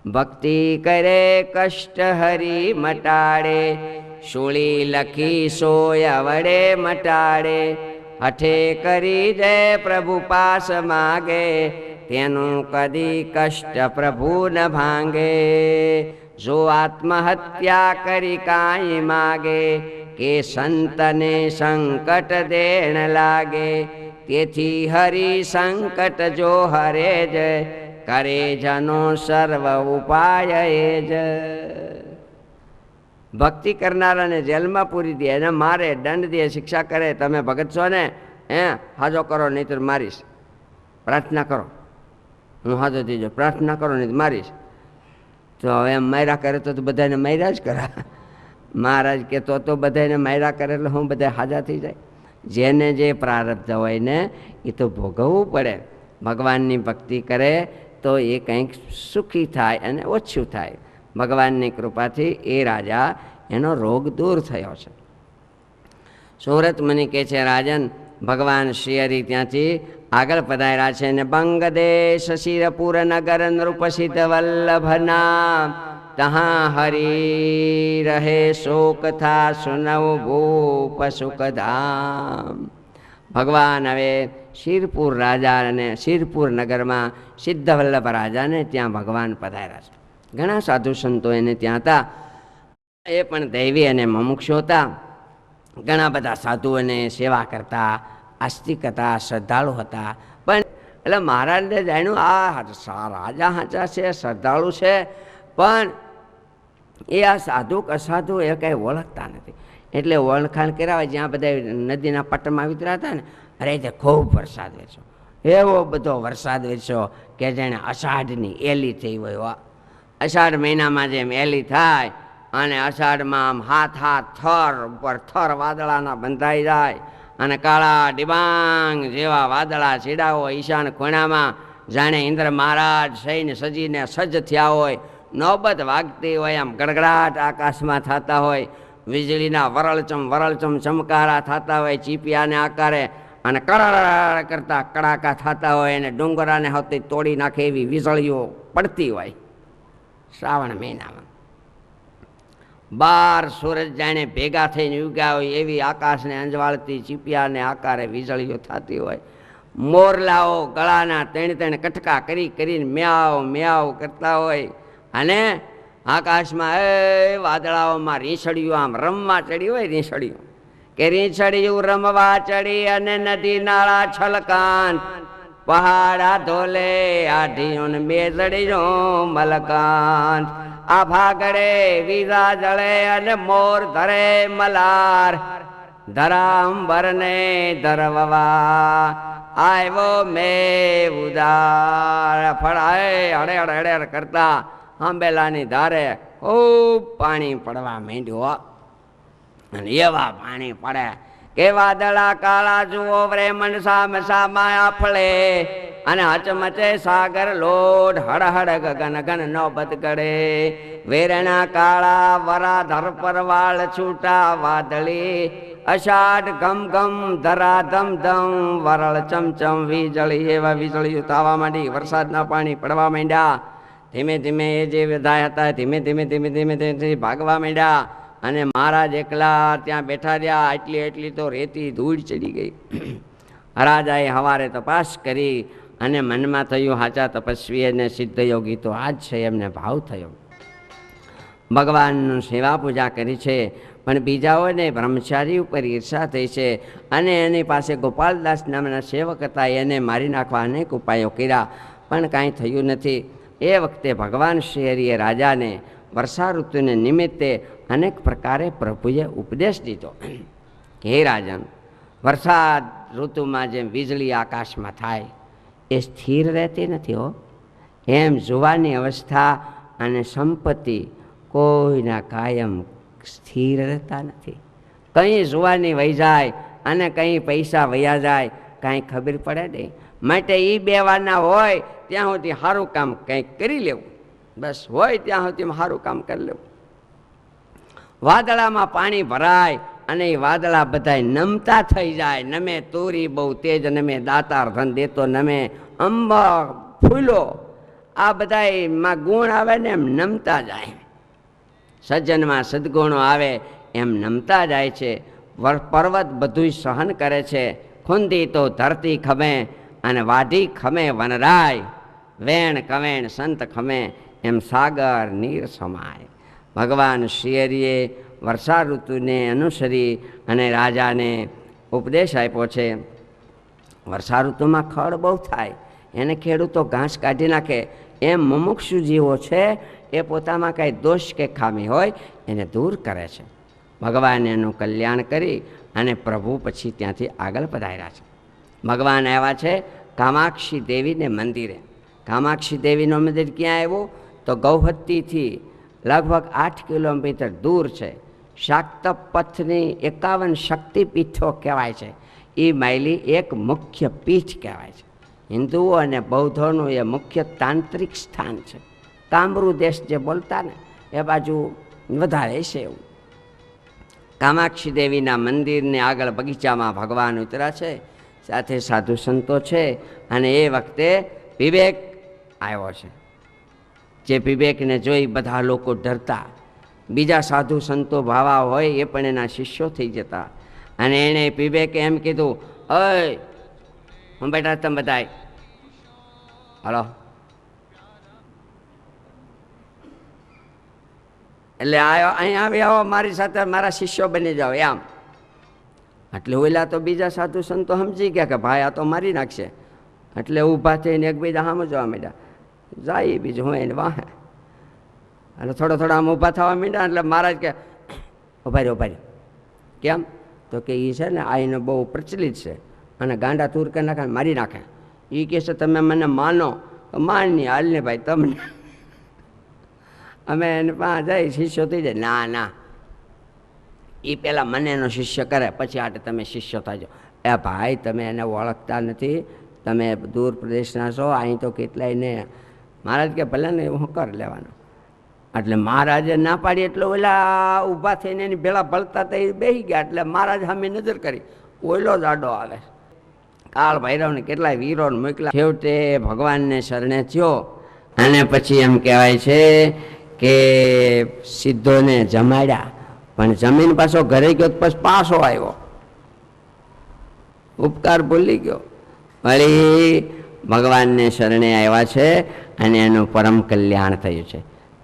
ભક્તિ કરે કષ્ટ હરી મટાડે, શૂળી લખી સોય વડે મટાડે, હઠે કરી જય પ્રભુ પાસ માગે, તેનું કદી કષ્ટ પ્રભુ ન ભાંગે. જો આત્મહત્યા કરી કાંઈ માગે, કે સંતને સંકટ દેણ લાગે, તેથી હરી સંકટ જો હરે જ, કરે જનો સર્વ ઉપાય જ. ભક્તિ કરનારાને જેલમાં પૂરી દે, એને મારે, દંડ દે, શિક્ષા કરે. તમે ભગત છો ને, હાજો કરો નહીં તો મારીશ. પ્રાર્થના કરો, હું હાજો થઈજો, પ્રાર્થના કરો નહીં તો મારીશ. તો હવે એમ માર્યા કરે તો બધાને માર્યા જ કરા. મહારાજ કે તો બધાને માર્યા કરે એટલે હું બધા હાજા થઈ જાય. જેને જે પ્રારબ્ધ હોય ને એ તો ભોગવવું પડે. ભગવાનની ભક્તિ કરે તો એ કંઈક સુખી થાય અને ઓછું થાય. ભગવાનની કૃપાથી એ રાજા એનો રોગ દૂર થયો છે. સુરત મુનિ કહે છે, રાજન ભગવાન શ્રી હરિ ત્યાંથી આગળ પધાર્યા છે ને બંગદેશ શિરપુર નગર નૃપસિદ્ધ વલ્લભના, તહાં હરી રહે શોક થા સુનવ ભૂપ સુખધામ. ભગવાન હવે શિરપુર રાજા અને શિરપુર નગરમાં સિદ્ધ વલ્લભ રાજાને ત્યાં ભગવાન પધાર્યા છે. ઘણા સાધુ સંતો એને ત્યાં હતા. એ પણ દૈવી અને મુમુક્ષુ હતા. ઘણા બધા સાધુઓને સેવા કરતા, આસ્તિક હતા, શ્રદ્ધાળુ હતા. પણ એટલે મહારાજને જાણ્યું આ રાજા હાચા છે, શ્રદ્ધાળુ છે, પણ એ આ સાધુ અસાધુ એ કંઈ ઓળખતા નથી. એટલે ઓળખાણ કરાવે. જ્યાં બધા નદીના પટમાં વિતરા હતા ને, અરે તે ખૂબ વરસાદ વેચ્યો, એવો બધો વરસાદ વેચ્યો કે જેણે અષાઢની એલી થઈ હોય. અષાઢ મહિનામાં જેમ એલી થાય અને અષાઢમાં આમ હાથ થર ઉપર થર વાદળાના બંધાઈ જાય અને કાળા ડિબાંગ જેવા વાદળા સીડા હોય ઈશાન ખૂણામાં, જાણે ઇન્દ્ર મહારાજ સૈન્ય સજીને સજ્જ થયા હોય, નોબત વાગતી હોય, આમ ગડગડાટ આકાશમાં થતા હોય, વીજળીના વરળચમ ચમકારા થતા હોય, ચીપિયાને આકારે અને કડાડા કરતા કડાકા થતા હોય અને ડુંગરાને હોતી તોડી નાખે એવી વીજળીઓ પડતી હોય શ્રાવણ મહિનામાં. 12 સૂરજ જાણે ભેગા થઈને ઉગ્યા હોય એવી આકાશને અંજવાળતી ચીપિયાને આકારે વીજળીઓ થતી હોય. મોરલાઓ ગળાના 3 કટકા કરીને મ્યાવ મ્યાવ કરતા હોય અને આકાશમાં એ વાદળાઓમાં રીંછડીઓ આમ રમવા ચડી હોય. રીંછડીઓ કે રીંછડીયું રમવા ચડી અને નદી નાળા છલકાન, પહાડા ધોલે આઢીઓને બેજડીનો મલકાન. આ ભાગડે વીજા જળે અને મોર ધરે મલાર, ધરાંબર ને ધરવવા આવ્યો મેં ઉદાર. ફળાય હડે હડે હડે કરતા આંબેલાની ધારે ખૂબ પાણી પડવા માંડ્યું. અને એવા પાણી પડે કે વાદળા કાળા જુઓ રે મનસા મસા માયા ફળે, અને હચમચે સાગર લોટ હડહડ ગગન ગન નોબત ગળે. વેરણા કાળા વરાધર પરવાળ છૂટા વાદળી, અષાઢ ઘમ ઘમ ધરા ધમ ધમ વરળ ચમચમ વીજળી. એવા વીજળીઓ થવા માંડી, વરસાદના પાણી પડવા માંડ્યા. ધીમે ધીમે એ જે વિધાય હતા ધીમે ધીમે ધીમે ધીમે ધીમે ભાગવા માંડ્યા. અને મહારાજ એકલા ત્યાં બેઠા રહ્યા. એટલી તો રેતી ધૂળ ચડી ગઈ. રાજાએ સવારે તપાસ કરી અને મનમાં થયું સાચા તપસ્વી અને સિદ્ધ યોગી તો આ જ છે. એમને ભાવ થયો, ભગવાનનું સેવા પૂજા કરી છે, પણ બીજાઓને બ્રહ્મચારી ઉપર ઈર્ષા થઈ છે. અને એની પાસે ગોપાલદાસ નામના સેવક હતા, એને મારી નાખવા અનેક ઉપાયો કર્યા, પણ કાંઈ થયું નથી. એ વખતે ભગવાન શ્રી હરિએ રાજાને વર્ષા ઋતુને નિમિત્તે અનેક પ્રકારે પ્રભુએ ઉપદેશ દીધો કે હે રાજન, વરસાદ ઋતુમાં જેમ વીજળી આકાશમાં થાય એ સ્થિર રહેતી નથી હો, એમ જુવાની અવસ્થા અને સંપત્તિ કોઈના કાયમ સ્થિર રહેતા નથી. કંઈ જુવાની વહી જાય અને કંઈ પૈસા વયા જાય, કાંઈ ખબર પડે નહીં. માટે એ બેવાના હોય ત્યાં સુધી સારું કામ કંઈક કરી લેવું, બસ હોય ત્યાં સુધી સારું કામ કરી લેવું. વાદળામાં પાણી ભરાય અને એ વાદળા બધા નમતા થઈ જાય. નમે તુરી બહુ તેજ, નમે દાતાર ધન દેતો, નમે અંબા ફૂલો. આ બધામાં ગુણ આવે ને એમ નમતા જાય. સજ્જનમાં સદગુણો આવે એમ નમતા જાય છે. પર્વત બધું સહન કરે છે. ખૂંદી તો ધરતી ખમે અને વાઢી ખમે વનરાય, વેણ કવેણ સંત ખમે એમ સાગર નીર સમાય. ભગવાન શ્રી હરિએ વર્ષા ઋતુને અનુસરી અને રાજાને ઉપદેશ આપ્યો છે. વર્ષા ઋતુમાં ખડ બહુ થાય, એને ખેડૂતો ઘાસ કાઢી નાખે. એમ મુમુક્ષુ જીવો છે એ પોતામાં કાંઈ દોષ કે ખામી હોય એને દૂર કરે છે. ભગવાન એનું કલ્યાણ કરી અને પ્રભુ પછી ત્યાંથી આગળ પધાર્યા છે. ભગવાન આવ્યા છે કામાક્ષી દેવીને મંદિરે. કામાક્ષી દેવીનું મંદિર ક્યાં આવ્યું તો ગૌહત્તીથી લગભગ 8 કિલોમીટર દૂર છે. શાક્તપ પથની 51 શક્તિપીઠો કહેવાય છે. એ માયલી એક મુખ્ય પીઠ કહેવાય છે. હિન્દુઓ અને બૌદ્ધોનું એ મુખ્ય તાંત્રિક સ્થાન છે. કામરૂ દેશ જે બોલતા ને એ બાજુ વધારે છે એવું. કામાક્ષી દેવીના મંદિરને આગળ બગીચામાં ભગવાન ઉતર્યા છે, સાથે સાધુ સંતો છે. અને એ વખતે વિવેક આવ્યો છે. જે વિવેકને જોઈ બધા લોકો ડરતા. બીજા સાધુ સંતો ભાવા હોય એ પણ એના શિષ્યો થઈ જતા. અને એણે વિવેકે એમ કીધું, અય હું બેટા તમે બધાય હલો. એટલે અહીં આવી આવો, મારી સાથે મારા શિષ્યો બની જાઓ એમ. એટલે ઓલા તો બીજા સાધુ સંતો સમજી ગયા કે ભાઈ આ તો મારી નાખશે. એટલે ઊભા થઈને એકબીજા સમજવા માંડ્યા. જાય બીજું હું એને વાહે. અને થોડા આમ ઊભા થવા માંડ્યા. એટલે મહારાજ કે ઉભા રહ્યો. કેમ તો કે એ છે ને આ એને બહુ પ્રચલિત છે અને ગાંડા તૂર કરી નાખે મારી નાખે. એ કહે છે તમે મને માનો તો માનની હાલને ભાઈ તમને અમે એને પાસે જાય શિષ્યો થઈ જાય. ના ના, એ પહેલાં મને એનો શિષ્ય કરે પછી આટે તમે શિષ્ય થાજો. એ ભાઈ તમે એને ઓળખતા નથી, તમે દૂર પ્રદેશના છો, અહીં તો કેટલાય ને. મહારાજ કે ભલે ને હું કરી લેવાનો. એટલે મહારાજે ના પાડી એટલે ઓલા ઊભા થઈને એની ભેળા ભળતા હતા એ બેસી ગયા. એટલે મહારાજ સામે નજર કરી, ઓયલો જ આડો આવે. કાળ ભૈરવને કેટલાય વીરોને મોકલા. છેવટે ભગવાનને શરણે થયો અને પછી એમ કહેવાય છે કે સિદ્ધોને જમાડ્યા, પણ જમીન પાછો ઘરે ગયો પછી પાછો આવ્યો, ઉપકાર ભૂલી ગયો. વળી ભગવાનને શરણે આવ્યા છે અને એનું પરમ કલ્યાણ થયું છે.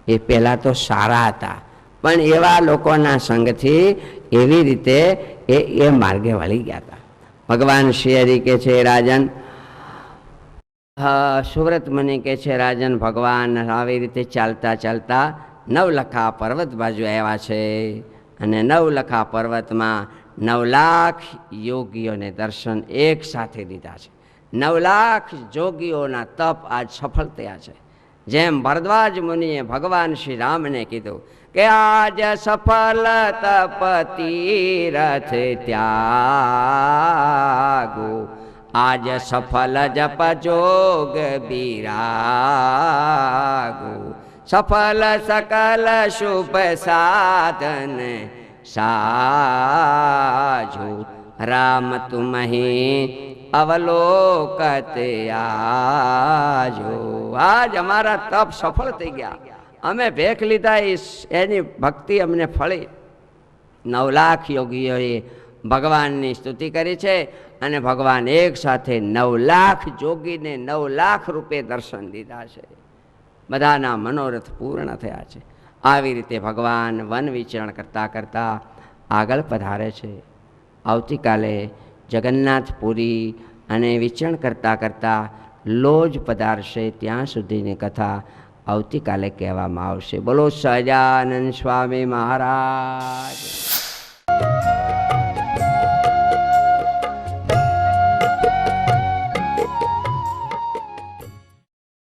એ પહેલાં તો સારા હતા, પણ એવા લોકોના સંગથી એવી રીતે એ માર્ગે વળી ગયા હતા. ભગવાન શ્રી હરિ કે છે રાજન, સુવ્રત મુનિ કે છે રાજન, ભગવાન આવી રીતે ચાલતા ચાલતા નવલખા પર્વત બાજુ આવ્યા છે અને નવલખા પર્વતમાં 9 લાખ યોગીઓને દર્શન એક સાથે દીધા છે. 9 લાખ જોગીઓના તપ આજ સફળ થયા છે. જેમ ભરદ્વાજ મુનિએ ભગવાન શ્રી રામને કીધું કે આજ સફળ તપ તીરથ ત્યાગો, આજ સફળ જપ જોગ બિરાગો, સફળ સકલ શુભ સાધન સાજો, રામ તુમહી અવલોકત આજો. આજ અમારા તપ સફળ થઈ ગયા, અમે ભેખ લીધા, એની ભક્તિ અમને ફળી. 9 લાખ યોગીઓએ ભગવાનની સ્તુતિ કરી છે અને ભગવાન એક સાથે 9 લાખ જોગીને 9 લાખ રૂપે દર્શન દીધા છે. બધાના મનોરથ પૂર્ણ થયા છે. આવી રીતે ભગવાન વન વિચરણ કરતાં કરતાં આગળ પધારે છે. આવતીકાલે જગન્નાથપુરી અને વિચરણ કરતાં કરતાં લોજ પધારશે. ત્યાં સુધીની કથા આવતીકાલે કહેવામાં આવશે. બોલો સહજાનંદ સ્વામી મહારાજ.